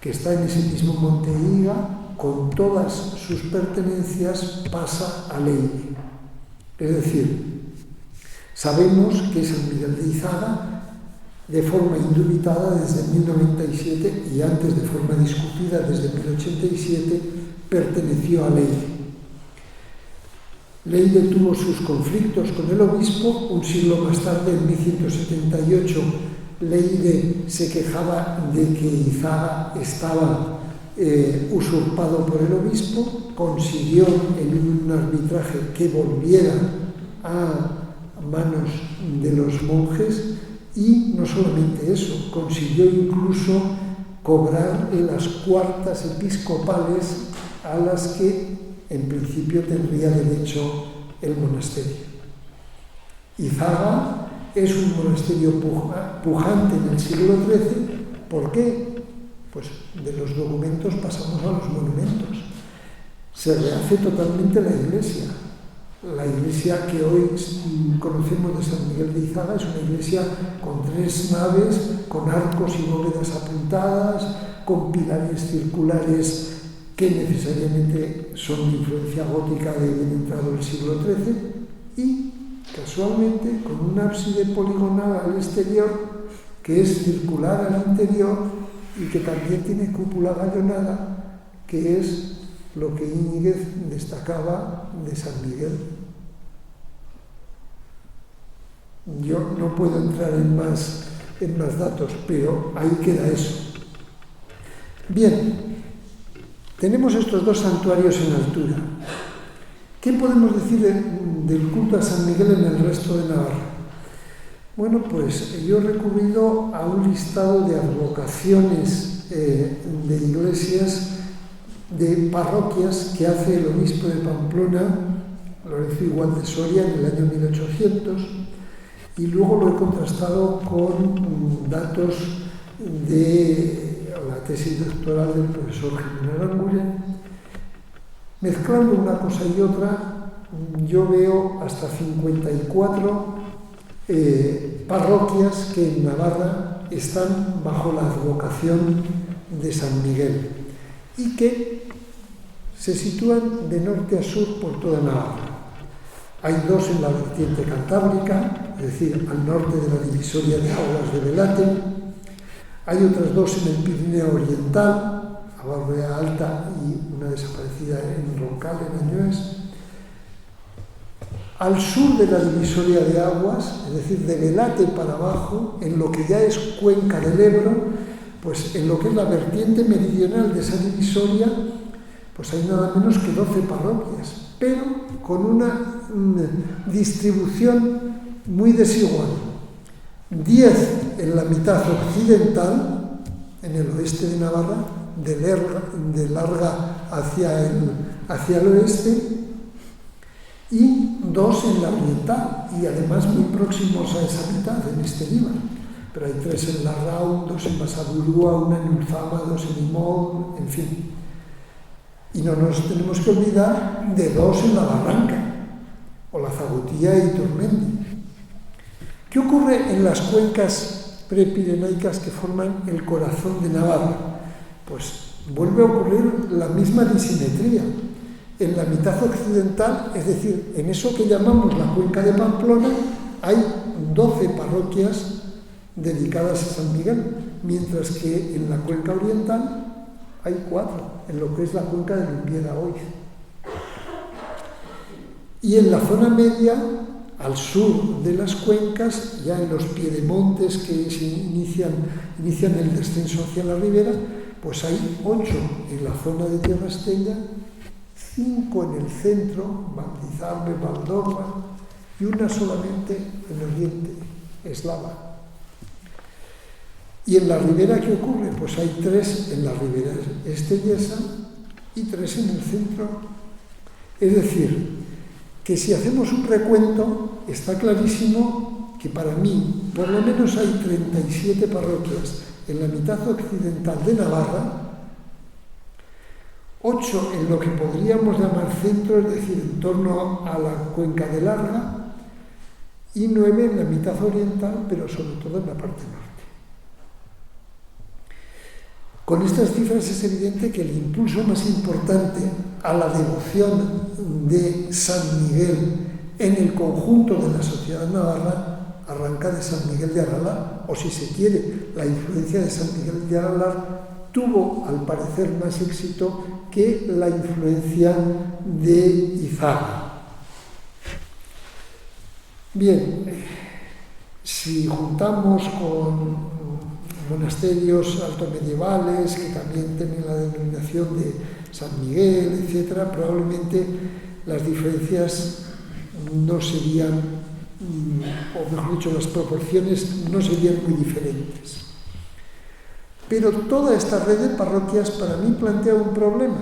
que está en ese mismo monte Iga, con todas sus pertenencias pasa a Leire. Es decir, sabemos que San Miguel de Izaga, de forma indubitada desde 1097 y antes de forma discutida desde 1087, perteneció a Leire. Leire tuvo sus conflictos con el obispo. Un siglo más tarde, en 1178, Leire se quejaba de que Izaga estaba usurpado por el obispo, consiguió en un arbitraje que volviera a manos de los monjes y no solamente eso, consiguió incluso cobrar las cuartas episcopales a las que en principio tendría derecho el monasterio. Izaga es un monasterio pujante en el siglo XIII. ¿Por qué? Pues de los documentos pasamos a los monumentos. Se rehace totalmente la iglesia. La iglesia que hoy conocemos de San Miguel de Izaga es una iglesia con 3 naves, con arcos y bóvedas apuntadas, con pilares circulares que necesariamente son de influencia gótica de bien entrado el siglo XIII y, casualmente, con un ábside poligonal al exterior que es circular al interior y que también tiene cúpula gallonada, que es lo que Íñiguez destacaba de San Miguel. Yo no puedo entrar en más datos, pero ahí queda eso. Bien, tenemos estos 2 santuarios en altura. ¿Qué podemos decir del culto a San Miguel en el resto de Navarra? Bueno, pues yo he recurrido a un listado de advocaciones de iglesias, de parroquias que hace el obispo de Pamplona, Lorenzo Igual de Soria, en el año 1800, y luego lo he contrastado con datos de la tesis doctoral del profesor Jiménez Aranguren. Mezclando una cosa y otra, yo veo hasta 54 parroquias que en Navarra están bajo la advocación de San Miguel y que se sitúan de norte a sur por toda Navarra. Hay 2 en la vertiente cantábrica, es decir, al norte de la divisoria de aguas de Velate. Hay otras 2 en el Pirineo Oriental, a Barbea Alta y una desaparecida en Roncal, en Añoes. Al sur de la divisoria de aguas, es decir, de Velate para abajo, en lo que ya es cuenca del Ebro, pues en lo que es la vertiente meridional de esa divisoria, pues hay nada menos que 12 parroquias, pero con una distribución muy desigual. 10 en la mitad occidental, en el oeste de Navarra, de Larga hacia el oeste, y 2 en la oriental, y además muy próximos a esa mitad, en Estelíbar. Pero hay 3 en Larraun, 2 en Basaburúa, 1 en Ulzama, 2 en Imón, en fin. Y no nos tenemos que olvidar de 2 en la Barranca, o la Zagutía y Turmendi. ¿Qué ocurre en las cuencas prepirenaicas que forman el corazón de Navarra? Pues vuelve a ocurrir la misma disimetría. En la mitad occidental, es decir, en eso que llamamos la cuenca de Pamplona, hay 12 parroquias dedicadas a San Miguel, mientras que en la cuenca oriental hay 4, en lo que es la cuenca de Lumbiera hoy. Y en la zona media, al sur de las cuencas, ya en los piedemontes que se inician el descenso hacia la ribera, pues hay 8 en la zona de Tierra Estella, 5 en el centro, Valdizarbe, Valdorba, y 1 solamente en Oriente, Eslava. ¿Y en la ribera qué ocurre? Pues hay 3 en la ribera estellesa y 3 en el centro. Es decir, que si hacemos un recuento, está clarísimo que para mí, por lo menos hay 37 parroquias en la mitad occidental de Navarra, 8 en lo que podríamos llamar centro, es decir, en torno a la cuenca de Larga, y 9 en la mitad oriental, pero sobre todo en la parte norte. Con estas cifras es evidente que el impulso más importante a la devoción de San Miguel en el conjunto de la sociedad navarra arranca de San Miguel de Aralar, o si se quiere, la influencia de San Miguel de Aralar tuvo, al parecer, más éxito que la influencia de Izaga. Bien, si juntamos con monasterios altomedievales que también tienen la denominación de San Miguel, etc., probablemente las diferencias no serían, o mejor dicho, las proporciones no serían muy diferentes. Pero toda esta red de parroquias para mí plantea un problema.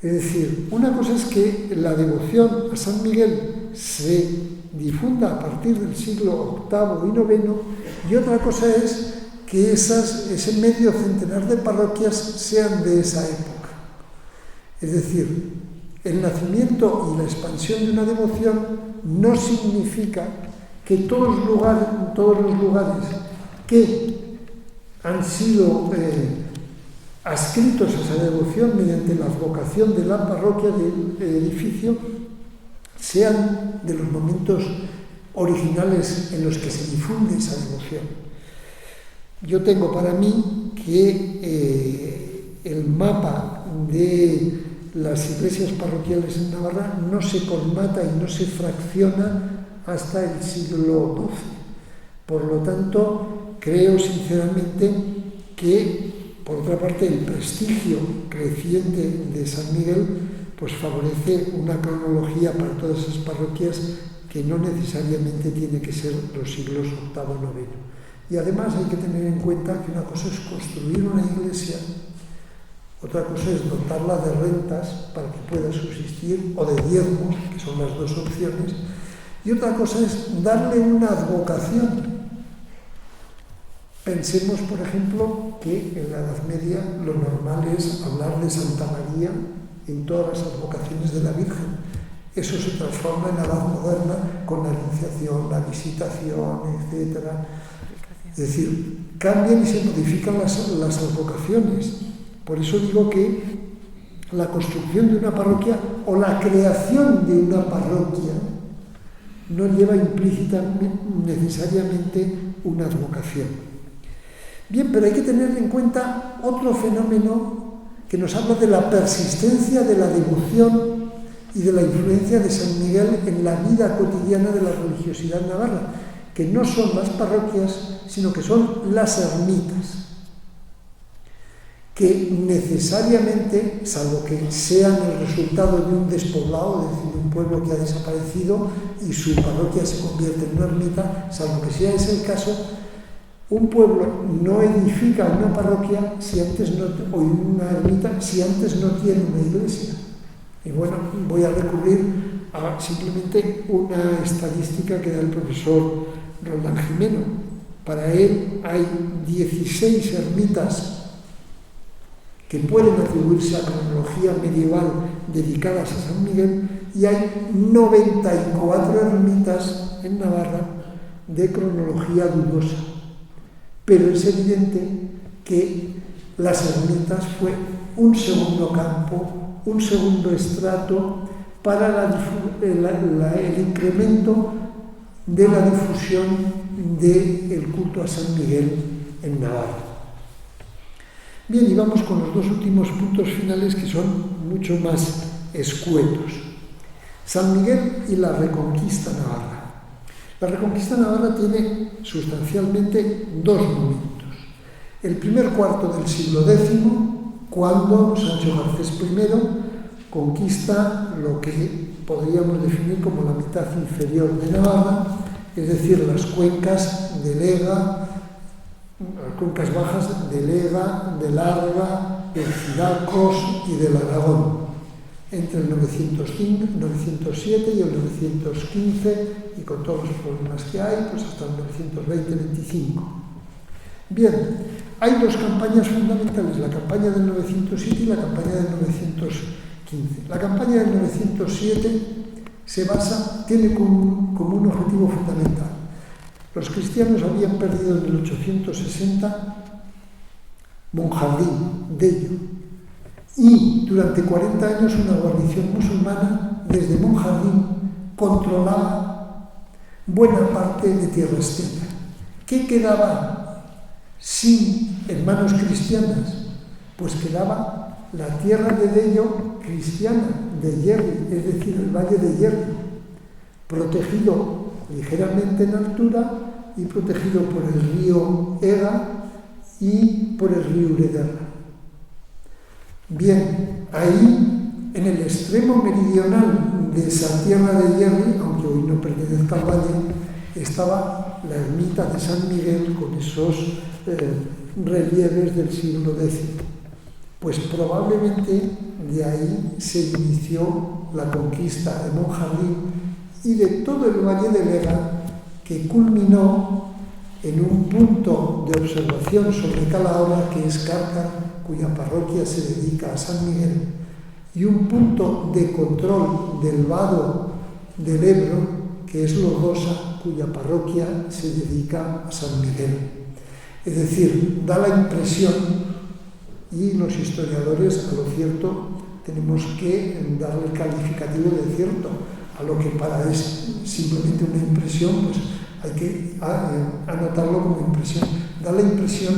Es decir, una cosa es que la devoción a San Miguel se difunda a partir del siglo VIII y IX, y otra cosa es que ese medio centenar de parroquias sean de esa época. Es decir, el nacimiento y la expansión de una devoción no significa que todos los lugares que han sido adscritos a esa devoción mediante la advocación de la parroquia del edificio sean de los momentos originales en los que se difunde esa devoción. Yo tengo para mí que el mapa de las iglesias parroquiales en Navarra no se colmata y no se fracciona hasta el siglo XII. Por lo tanto, creo sinceramente que, por otra parte, el prestigio creciente de San Miguel pues favorece una cronología para todas esas parroquias que no necesariamente tiene que ser los siglos VIII y IX. Y además hay que tener en cuenta que una cosa es construir una iglesia, otra cosa es dotarla de rentas para que pueda subsistir, o de diezmos, que son las dos opciones, y otra cosa es darle una advocación. Pensemos, por ejemplo, que en la Edad Media lo normal es hablar de Santa María en todas las advocaciones de la Virgen. Eso se transforma en la Edad Moderna con la Anunciación, la Visitación, etc. Es decir, cambian y se modifican las advocaciones. Por eso digo que la construcción de una parroquia o la creación de una parroquia no lleva implícita necesariamente una advocación. Bien, pero hay que tener en cuenta otro fenómeno que nos habla de la persistencia de la devoción y de la influencia de San Miguel en la vida cotidiana de la religiosidad navarra, que no son las parroquias, sino que son las ermitas, que necesariamente, salvo que sean el resultado de un despoblado, es decir, de un pueblo que ha desaparecido y su parroquia se convierte en una ermita, salvo que sea ese el caso, un pueblo no edifica una parroquia o una ermita si antes no tiene una iglesia. Y bueno, voy a recurrir a simplemente una estadística que da el profesor Roldán Jimeno. Para él hay 16 ermitas que pueden atribuirse a cronología medieval dedicadas a San Miguel, y hay 94 ermitas en Navarra de cronología dudosa. Pero es evidente que las ermitas fue un segundo campo, un segundo estrato para el incremento de la difusión del culto a San Miguel en Navarra. Bien, y vamos con los dos últimos puntos finales, que son mucho más escuetos. San Miguel y la Reconquista Navarra. La Reconquista Navarra tiene sustancialmente dos momentos. El primer cuarto del siglo X, cuando Sancho Garcés I conquista lo que podríamos definir como la mitad inferior de Navarra, es decir, las cuencas de Lega, las cuencas bajas del Ega, del Arga, del Cidacos y del Aragón, entre el 907 y el 915, y con todos los problemas que hay, pues hasta el 920-25. Bien, hay dos campañas fundamentales, la campaña del 907 y la campaña del 915. La campaña del 907 tiene como un objetivo fundamental. Los cristianos habían perdido en el 860 Monjardín, Dello, y durante 40 años una guarnición musulmana desde Monjardín controlaba buena parte de Tierra Estella. ¿Qué quedaba en manos cristianas? Pues quedaba la tierra de Dello cristiana, de Yerri, es decir, el valle de Yerri, protegido ligeramente en altura y protegido por el río Ega y por el río Urederra. Bien, ahí, en el extremo meridional de esa tierra de Hierri, aunque hoy no pertenezca al valle, estaba la ermita de San Miguel con esos relieves del siglo X. Pues probablemente de ahí se inició la conquista de Monjardín y de todo el valle de Lega, que culminó en un punto de observación sobre Calahorra, que es Cárcar, cuya parroquia se dedica a San Miguel, y un punto de control del vado del Ebro, que es Lodosa, cuya parroquia se dedica a San Miguel. Es decir, da la impresión, y los historiadores, a lo cierto, tenemos que darle el calificativo de cierto, a lo que para es simplemente una impresión, pues hay que anotarlo como impresión. Da la impresión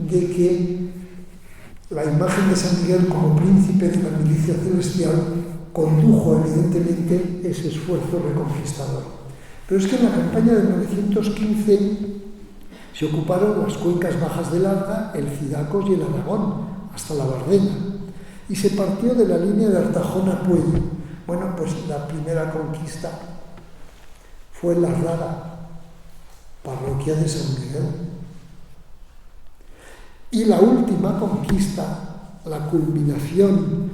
de que la imagen de San Miguel como príncipe de la milicia celestial condujo evidentemente ese esfuerzo reconquistador. Pero es que en la campaña de 915 se ocuparon las cuencas bajas del Arda, el Cidacos y el Aragón, hasta la Bardena, y se partió de la línea de Artajón a Puello. Bueno, pues la primera conquista fue la Rara, parroquia de San Miguel. Y la última conquista, la culminación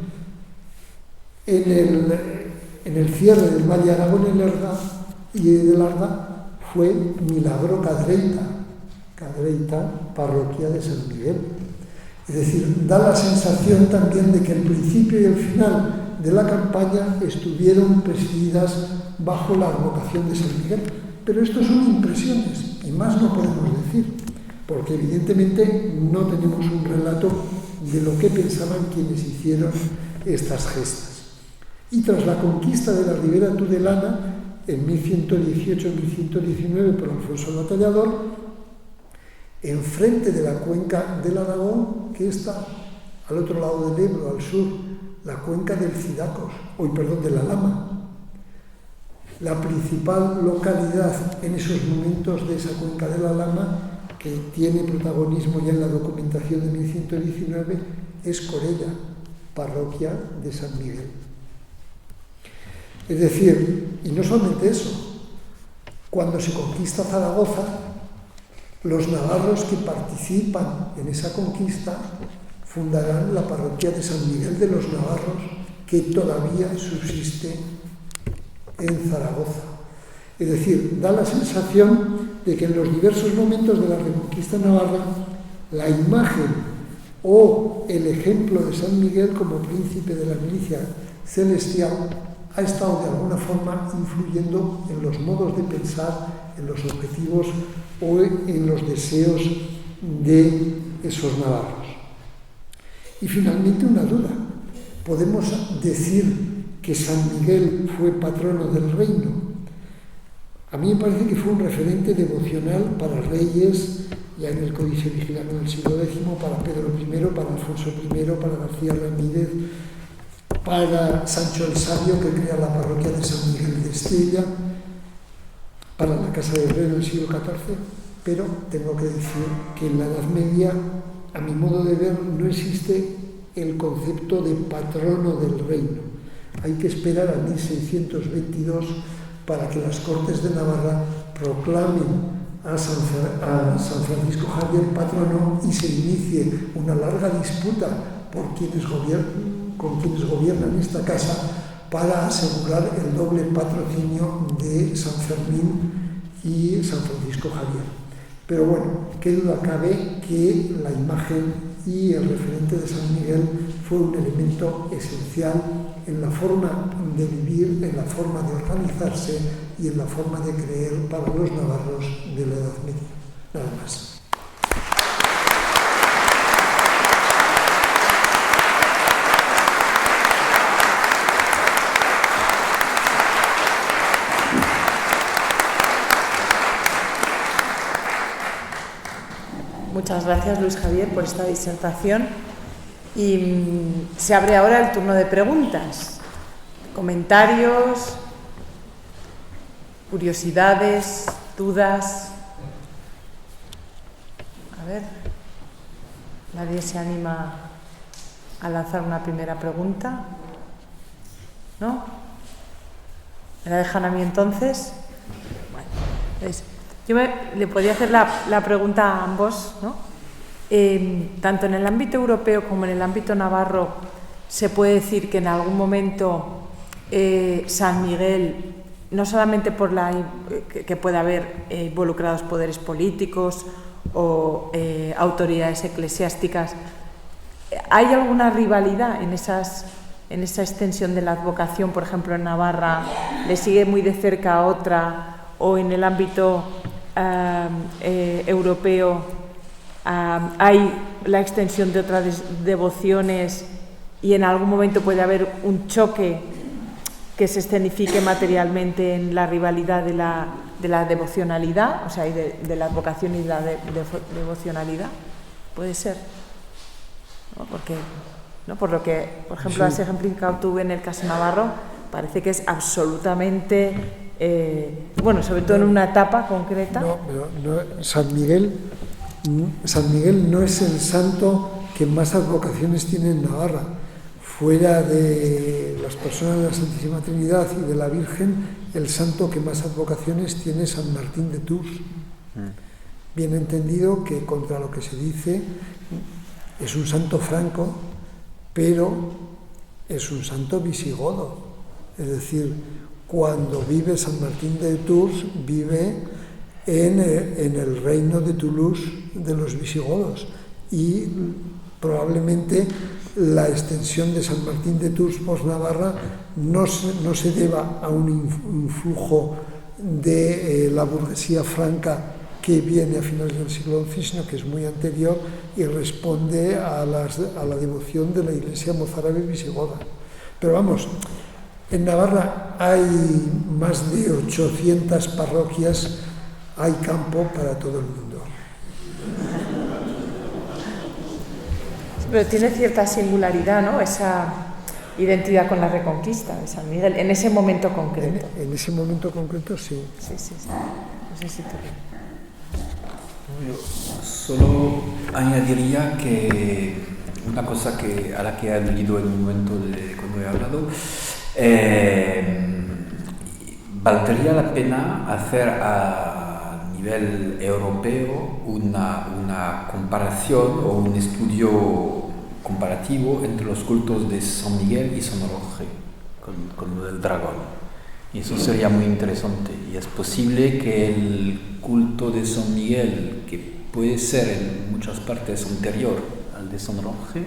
en el cierre del Valle Aragón y del Arda, fue Milagro Cadreita, parroquia de San Miguel. Es decir, da la sensación también de que el principio y el final de la campaña estuvieron presididas bajo la advocación de San Miguel. Pero esto son impresiones, y más no podemos decir, porque evidentemente no tenemos un relato de lo que pensaban quienes hicieron estas gestas. Y tras la conquista de la Ribera Tudelana, en 1118-1119 por Alfonso el Batallador, enfrente de la cuenca del Aragón, que está al otro lado del Ebro, al sur, la cuenca del Cidacos, de la Lama. La principal localidad en esos momentos de esa cuenca de la Lama, que tiene protagonismo ya en la documentación de 1119, es Corella, parroquia de San Miguel. Es decir, y no solamente eso, cuando se conquista Zaragoza, los navarros que participan en esa conquista fundarán la parroquia de San Miguel de los Navarros, que todavía subsiste en Zaragoza. Es decir, da la sensación de que en los diversos momentos de la reconquista navarra, la imagen o el ejemplo de San Miguel como príncipe de la milicia celestial ha estado de alguna forma influyendo en los modos de pensar, en los objetivos o en los deseos de esos navarros. Y finalmente una duda. ¿Podemos decir que San Miguel fue patrono del reino? A mí me parece que fue un referente devocional para reyes, ya en el Códice Vigiliano del siglo X, para Pedro I, para Alfonso I, para García Ramírez, para Sancho el Sabio, que crea la parroquia de San Miguel de Estella, para la Casa de Herrero del siglo XIV, pero tengo que decir que en la Edad Media, a mi modo de ver, no existe el concepto de patrono del reino. Hay que esperar a 1622 para que las Cortes de Navarra proclamen a San Francisco Javier patrono y se inicie una larga disputa con quienes gobiernan esta casa para asegurar el doble patrocinio de San Fermín y San Francisco Javier. Pero bueno, qué duda cabe que la imagen y el referente de San Miguel fue un elemento esencial en la forma de vivir, en la forma de organizarse y en la forma de creer para los navarros de la Edad Media. Nada más. Muchas gracias, Luis Javier, por esta disertación. Y se abre ahora el turno de preguntas, comentarios, curiosidades, dudas. A ver. ¿Nadie se anima a lanzar una primera pregunta? ¿No? ¿Me la dejan a mí entonces? Bueno, pues yo le podría hacer la pregunta a ambos, ¿no? Tanto en el ámbito europeo como en el ámbito navarro se puede decir que en algún momento San Miguel, no solamente por que pueda haber involucrados poderes políticos o autoridades eclesiásticas, ¿hay alguna rivalidad en esa extensión de la advocación? Por ejemplo, en Navarra le sigue muy de cerca a otra, o en el ámbito europeo hay la extensión de otras devociones y en algún momento puede haber un choque que se escenifique materialmente en la rivalidad de la devocionalidad, o sea, de la advocación y la devocionalidad. Puede ser, ¿no? Porque, ¿no? Por lo que, por ejemplo, has ejemplificado tú en el caso navarro, parece que es absolutamente, bueno, sobre todo en una etapa concreta. No, pero no, San Miguel no es el santo que más advocaciones tiene en Navarra. Fuera de las personas de la Santísima Trinidad y de la Virgen, el santo que más advocaciones tiene es San Martín de Tours. Bien entendido que, contra lo que se dice, es un santo franco, pero es un santo visigodo. Es decir, cuando vive San Martín de Tours, vive en el reino de Toulouse de los visigodos, y probablemente la extensión de San Martín de Tours por Navarra no se deba a un influjo de la burguesía franca que viene a finales del siglo XI, sino que es muy anterior y responde a la devoción de la Iglesia mozárabe visigoda. Pero vamos, en Navarra hay más de 800 parroquias, hay campo para todo el mundo. Pero tiene cierta singularidad, ¿no? Esa identidad con la Reconquista de San Miguel, en ese momento concreto. En ese momento concreto, sí. Sí. No sé si tú... Yo solo añadiría que una cosa a la que he añadido en un momento cuando he hablado, valdría la pena hacer a nivel europeo una comparación o un estudio comparativo entre los cultos de San Miguel y San Roque, con lo del dragón. Y eso sería muy interesante. Y es posible que el culto de San Miguel, que puede ser en muchas partes anterior al de San Roque,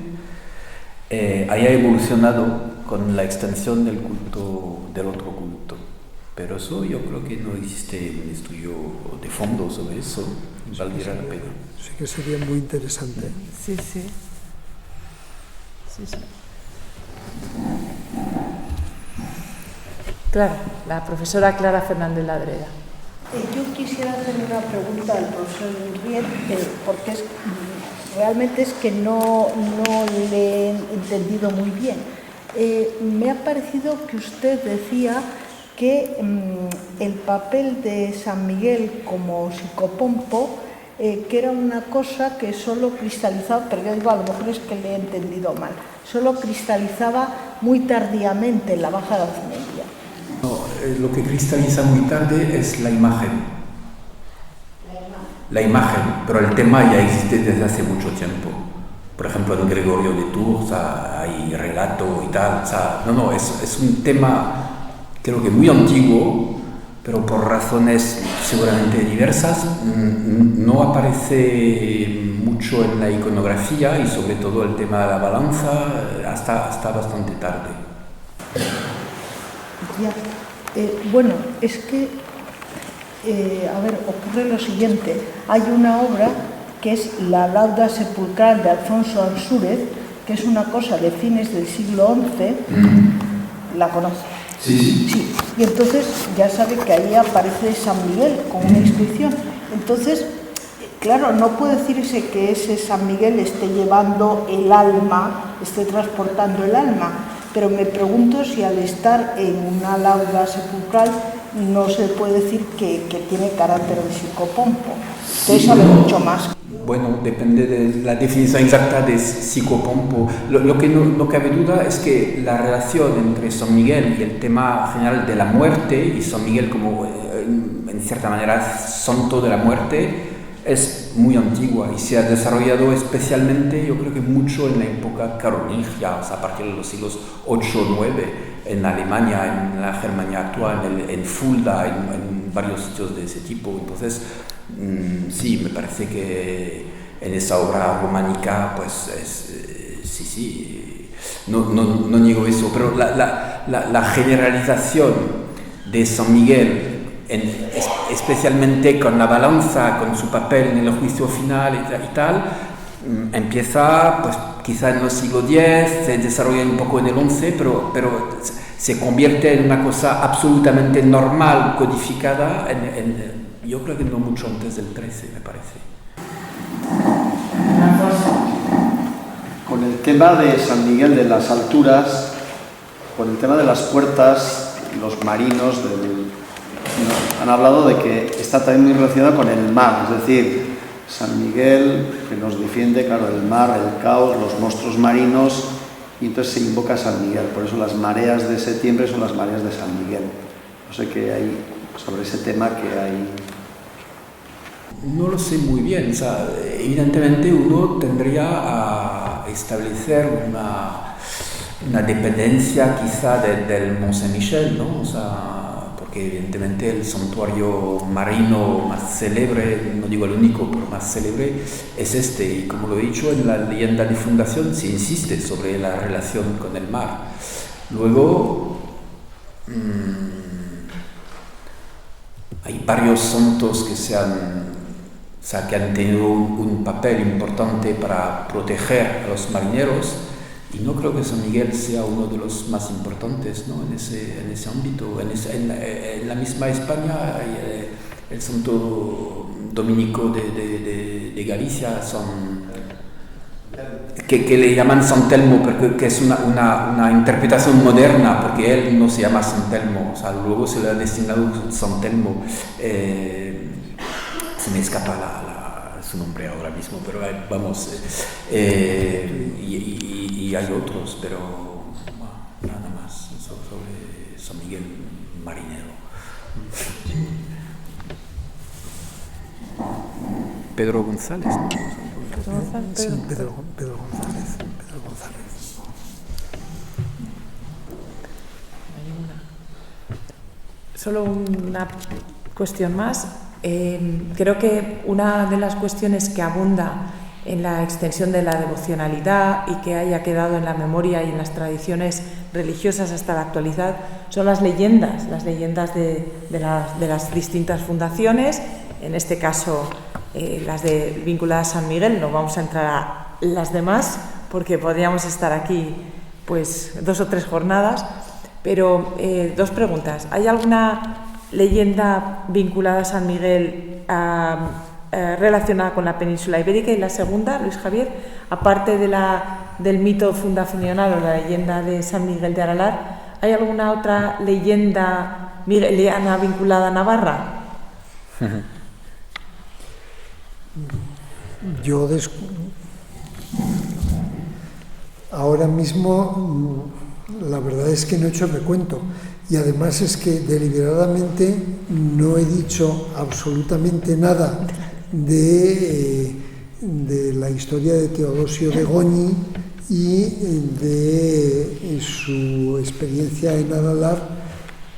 haya evolucionado con la extensión del otro culto. Pero eso yo creo que no existe un estudio de fondo sobre eso, y valdría la pena. Sí que sería muy interesante. Sí. Claro, la profesora Clara Fernández Ladreda. Yo quisiera hacer una pregunta al profesor Riet, porque realmente es que no le he entendido muy bien. Me ha parecido que usted decía que el papel de San Miguel como psicopompo, que era una cosa que solo cristalizaba, pero yo digo, a lo mejor es que le he entendido mal, solo cristalizaba muy tardíamente en la Baja Edad Media. No, lo que cristaliza muy tarde es la imagen. La imagen, pero el tema ya existe desde hace mucho tiempo. Por ejemplo, en Gregorio de Tours hay relato y tal. Es un tema, creo que muy antiguo, pero por razones seguramente diversas, no aparece mucho en la iconografía y sobre todo el tema de la balanza hasta bastante tarde. Ya. Bueno, es que, ocurre lo siguiente. Hay una obra que es La Lauda Sepulcral de Alfonso Ansúrez, que es una cosa de fines del siglo XI. ¿La conoce? Sí. Y entonces ya sabe que ahí aparece San Miguel con una inscripción. Entonces, claro, no puede decirse que ese San Miguel esté llevando el alma, esté transportando el alma, pero me pregunto si al estar en una lauda sepulcral no se puede decir que tiene carácter de psicopompo. Usted sabe mucho más. bueno, depende de la definición exacta de psicopompo. Lo que no cabe duda es que la relación entre San Miguel y el tema general de la muerte, y San Miguel como en cierta manera santo de la muerte, es muy antigua y se ha desarrollado especialmente, yo creo que mucho en la época carolingia, o sea, a partir de los siglos 8 o 9, en Alemania, en la Germania actual, en Fulda, en varios sitios de ese tipo. Entonces, sí, me parece que en esa obra románica, pues, sí, no niego eso, pero la generalización de San Miguel, especialmente con la balanza, con su papel en el juicio final y tal, empieza pues quizá en el siglo X, se desarrolla un poco en el XI, pero se convierte en una cosa absolutamente normal, codificada, yo creo que no mucho antes del XIII, me parece. Con el tema de San Miguel de las alturas, con el tema de las puertas, los marinos han hablado de que está también muy relacionado con el mar, es decir, San Miguel, que nos defiende, claro, el mar, el caos, los monstruos marinos, y entonces se invoca a San Miguel. Por eso las mareas de septiembre son las mareas de San Miguel. No sé qué hay sobre ese tema que hay. No lo sé muy bien, o sea, evidentemente uno tendría a establecer una dependencia quizá del Mont Saint-Michel, ¿no? O sea, porque evidentemente el santuario marino más célebre, no digo el único, pero más célebre, es este. Y como lo he dicho, en la leyenda de fundación se insiste sobre la relación con el mar. Luego, hay varios santos que han tenido un papel importante para proteger a los marineros, y no creo que San Miguel sea uno de los más importantes, ¿no? en ese ámbito. En la misma España hay el santo dominico de Galicia, que le llaman San Telmo, que es una interpretación moderna, porque él no se llama San Telmo, o sea, luego se le ha designado San Telmo. Se me escapa su nombre ahora mismo, pero vamos, y hay otros, pero bueno, nada más sobre San Miguel marinero. Pedro González, ¿no? Sí, Pedro González. Solo una cuestión más. Creo que una de las cuestiones que abunda en la extensión de la devocionalidad y que haya quedado en la memoria y en las tradiciones religiosas hasta la actualidad son las leyendas de las distintas fundaciones, en este caso las vinculadas a San Miguel. No vamos a entrar a las demás porque podríamos estar aquí pues 2 o 3 jornadas, pero 2 preguntas. ¿Hay alguna leyenda vinculada a San Miguel relacionada con la península ibérica? Y la segunda, Luis Javier, aparte del mito fundacional o la leyenda de San Miguel de Aralar, ¿hay alguna otra leyenda migueliana vinculada a Navarra? Yo ahora mismo la verdad es que no he hecho recuento. Y además es que deliberadamente no he dicho absolutamente nada de la historia de Teodosio de Goñi y de su experiencia en Aralar,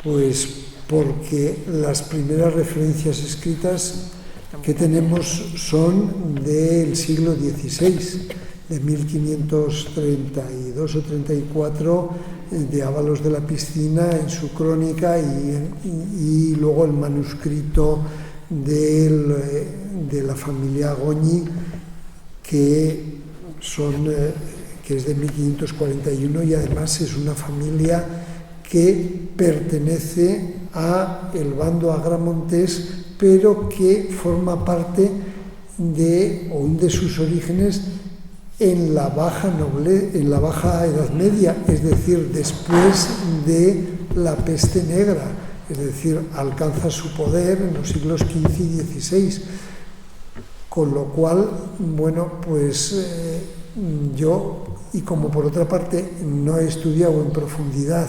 pues porque las primeras referencias escritas que tenemos son del siglo XVI, de 1532 o 34, de Ábalos de la Piscina en su crónica, y luego el manuscrito de la familia Goñi, que es de 1541, y además es una familia que pertenece a el bando agramontés, pero que forma parte de sus orígenes en la baja Edad Media, es decir, después de la peste negra, es decir, alcanza su poder en los siglos XV y XVI. Con lo cual, bueno, pues yo, y como por otra parte no he estudiado en profundidad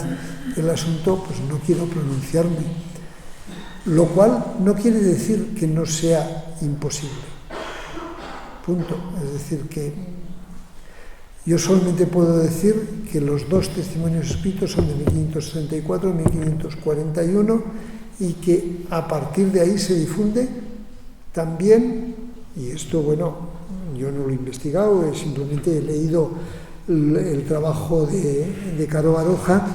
el asunto, pues no quiero pronunciarme. Lo cual no quiere decir que no sea imposible. Punto. Es decir, que yo solamente puedo decir que los dos testimonios escritos son de 1534 y 1541 y que a partir de ahí se difunde también, y esto, bueno, yo no lo he investigado, simplemente he leído el trabajo de Caro Baroja.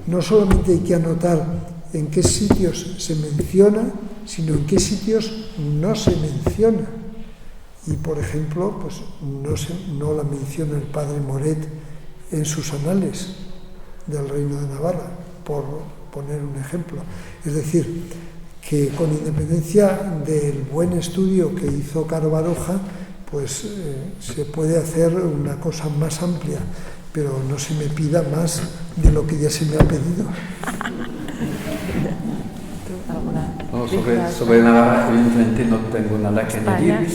No solamente hay que anotar en qué sitios se menciona, sino en qué sitios no se menciona. Y, por ejemplo, pues no la menciona el padre Moret en sus anales del Reino de Navarra, por poner un ejemplo. Es decir, que con independencia del buen estudio que hizo Caro Baroja, pues se puede hacer una cosa más amplia, pero no se me pida más de lo que ya se me ha pedido. No, sobre Navarra, evidentemente no tengo nada que añadir.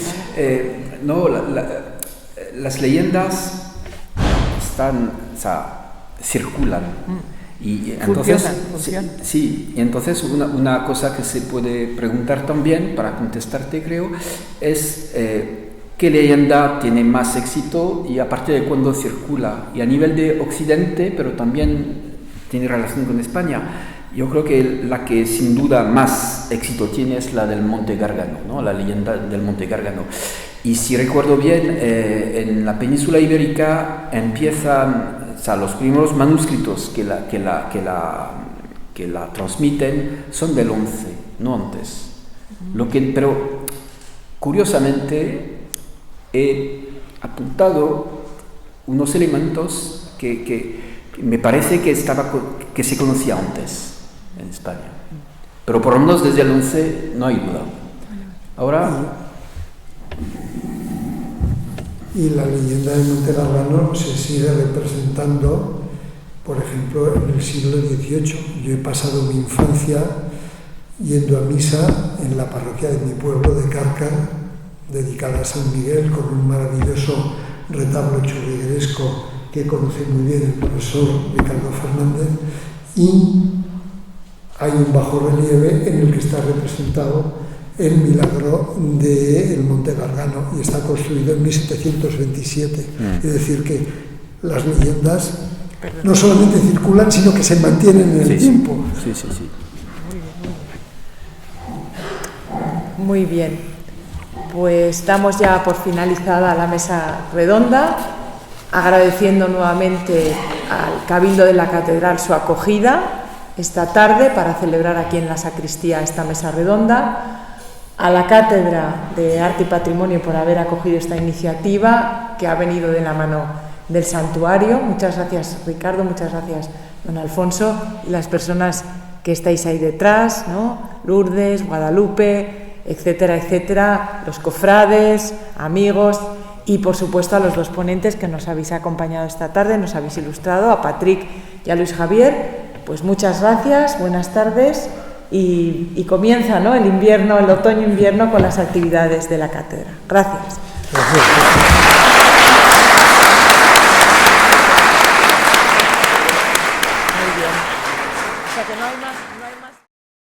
No, las leyendas están, o sea, circulan. Y entonces, funcionan. Sí, y entonces una cosa que se puede preguntar también, para contestarte creo, es qué leyenda tiene más éxito y a partir de cuándo circula. Y a nivel de Occidente, pero también tiene relación con España. Yo creo que la que sin duda más éxito tiene es la del Monte Gárgano, ¿no? La leyenda del Monte Gárgano. Y si recuerdo bien, en la península ibérica empiezan, o sea, los primeros manuscritos que la transmiten son del 11, no antes. Pero curiosamente he apuntado unos elementos que me parece que se conocía antes en España. Pero por lo menos desde el 11 no hay duda. Ahora... Y la leyenda del Monte Gárgano se sigue representando, por ejemplo, en el siglo XVIII. Yo he pasado mi infancia yendo a misa en la parroquia de mi pueblo de Cárcar, dedicada a San Miguel, con un maravilloso retablo churrigueresco que conoce muy bien el profesor Ricardo Fernández, y hay un bajorrelieve en el que está representado el milagro del Monte Gárgano y está construido en 1727. Es decir, que las leyendas no solamente circulan, sino que se mantienen en el tiempo. Sí. Muy bien. Pues damos ya por finalizada la mesa redonda, agradeciendo nuevamente al Cabildo de la Catedral su acogida esta tarde para celebrar aquí en la sacristía esta mesa redonda, a la Cátedra de Arte y Patrimonio por haber acogido esta iniciativa que ha venido de la mano del santuario. Muchas gracias, Ricardo, muchas gracias, don Alfonso, y las personas que estáis ahí detrás, ¿no? Lourdes, Guadalupe, etcétera, etcétera, los cofrades, amigos y, por supuesto, a los dos ponentes que nos habéis acompañado esta tarde, nos habéis ilustrado, a Patrick y a Luis Javier. Pues muchas gracias, buenas tardes. Y comienza, ¿no?, el invierno, el otoño-invierno con las actividades de la cátedra. Gracias.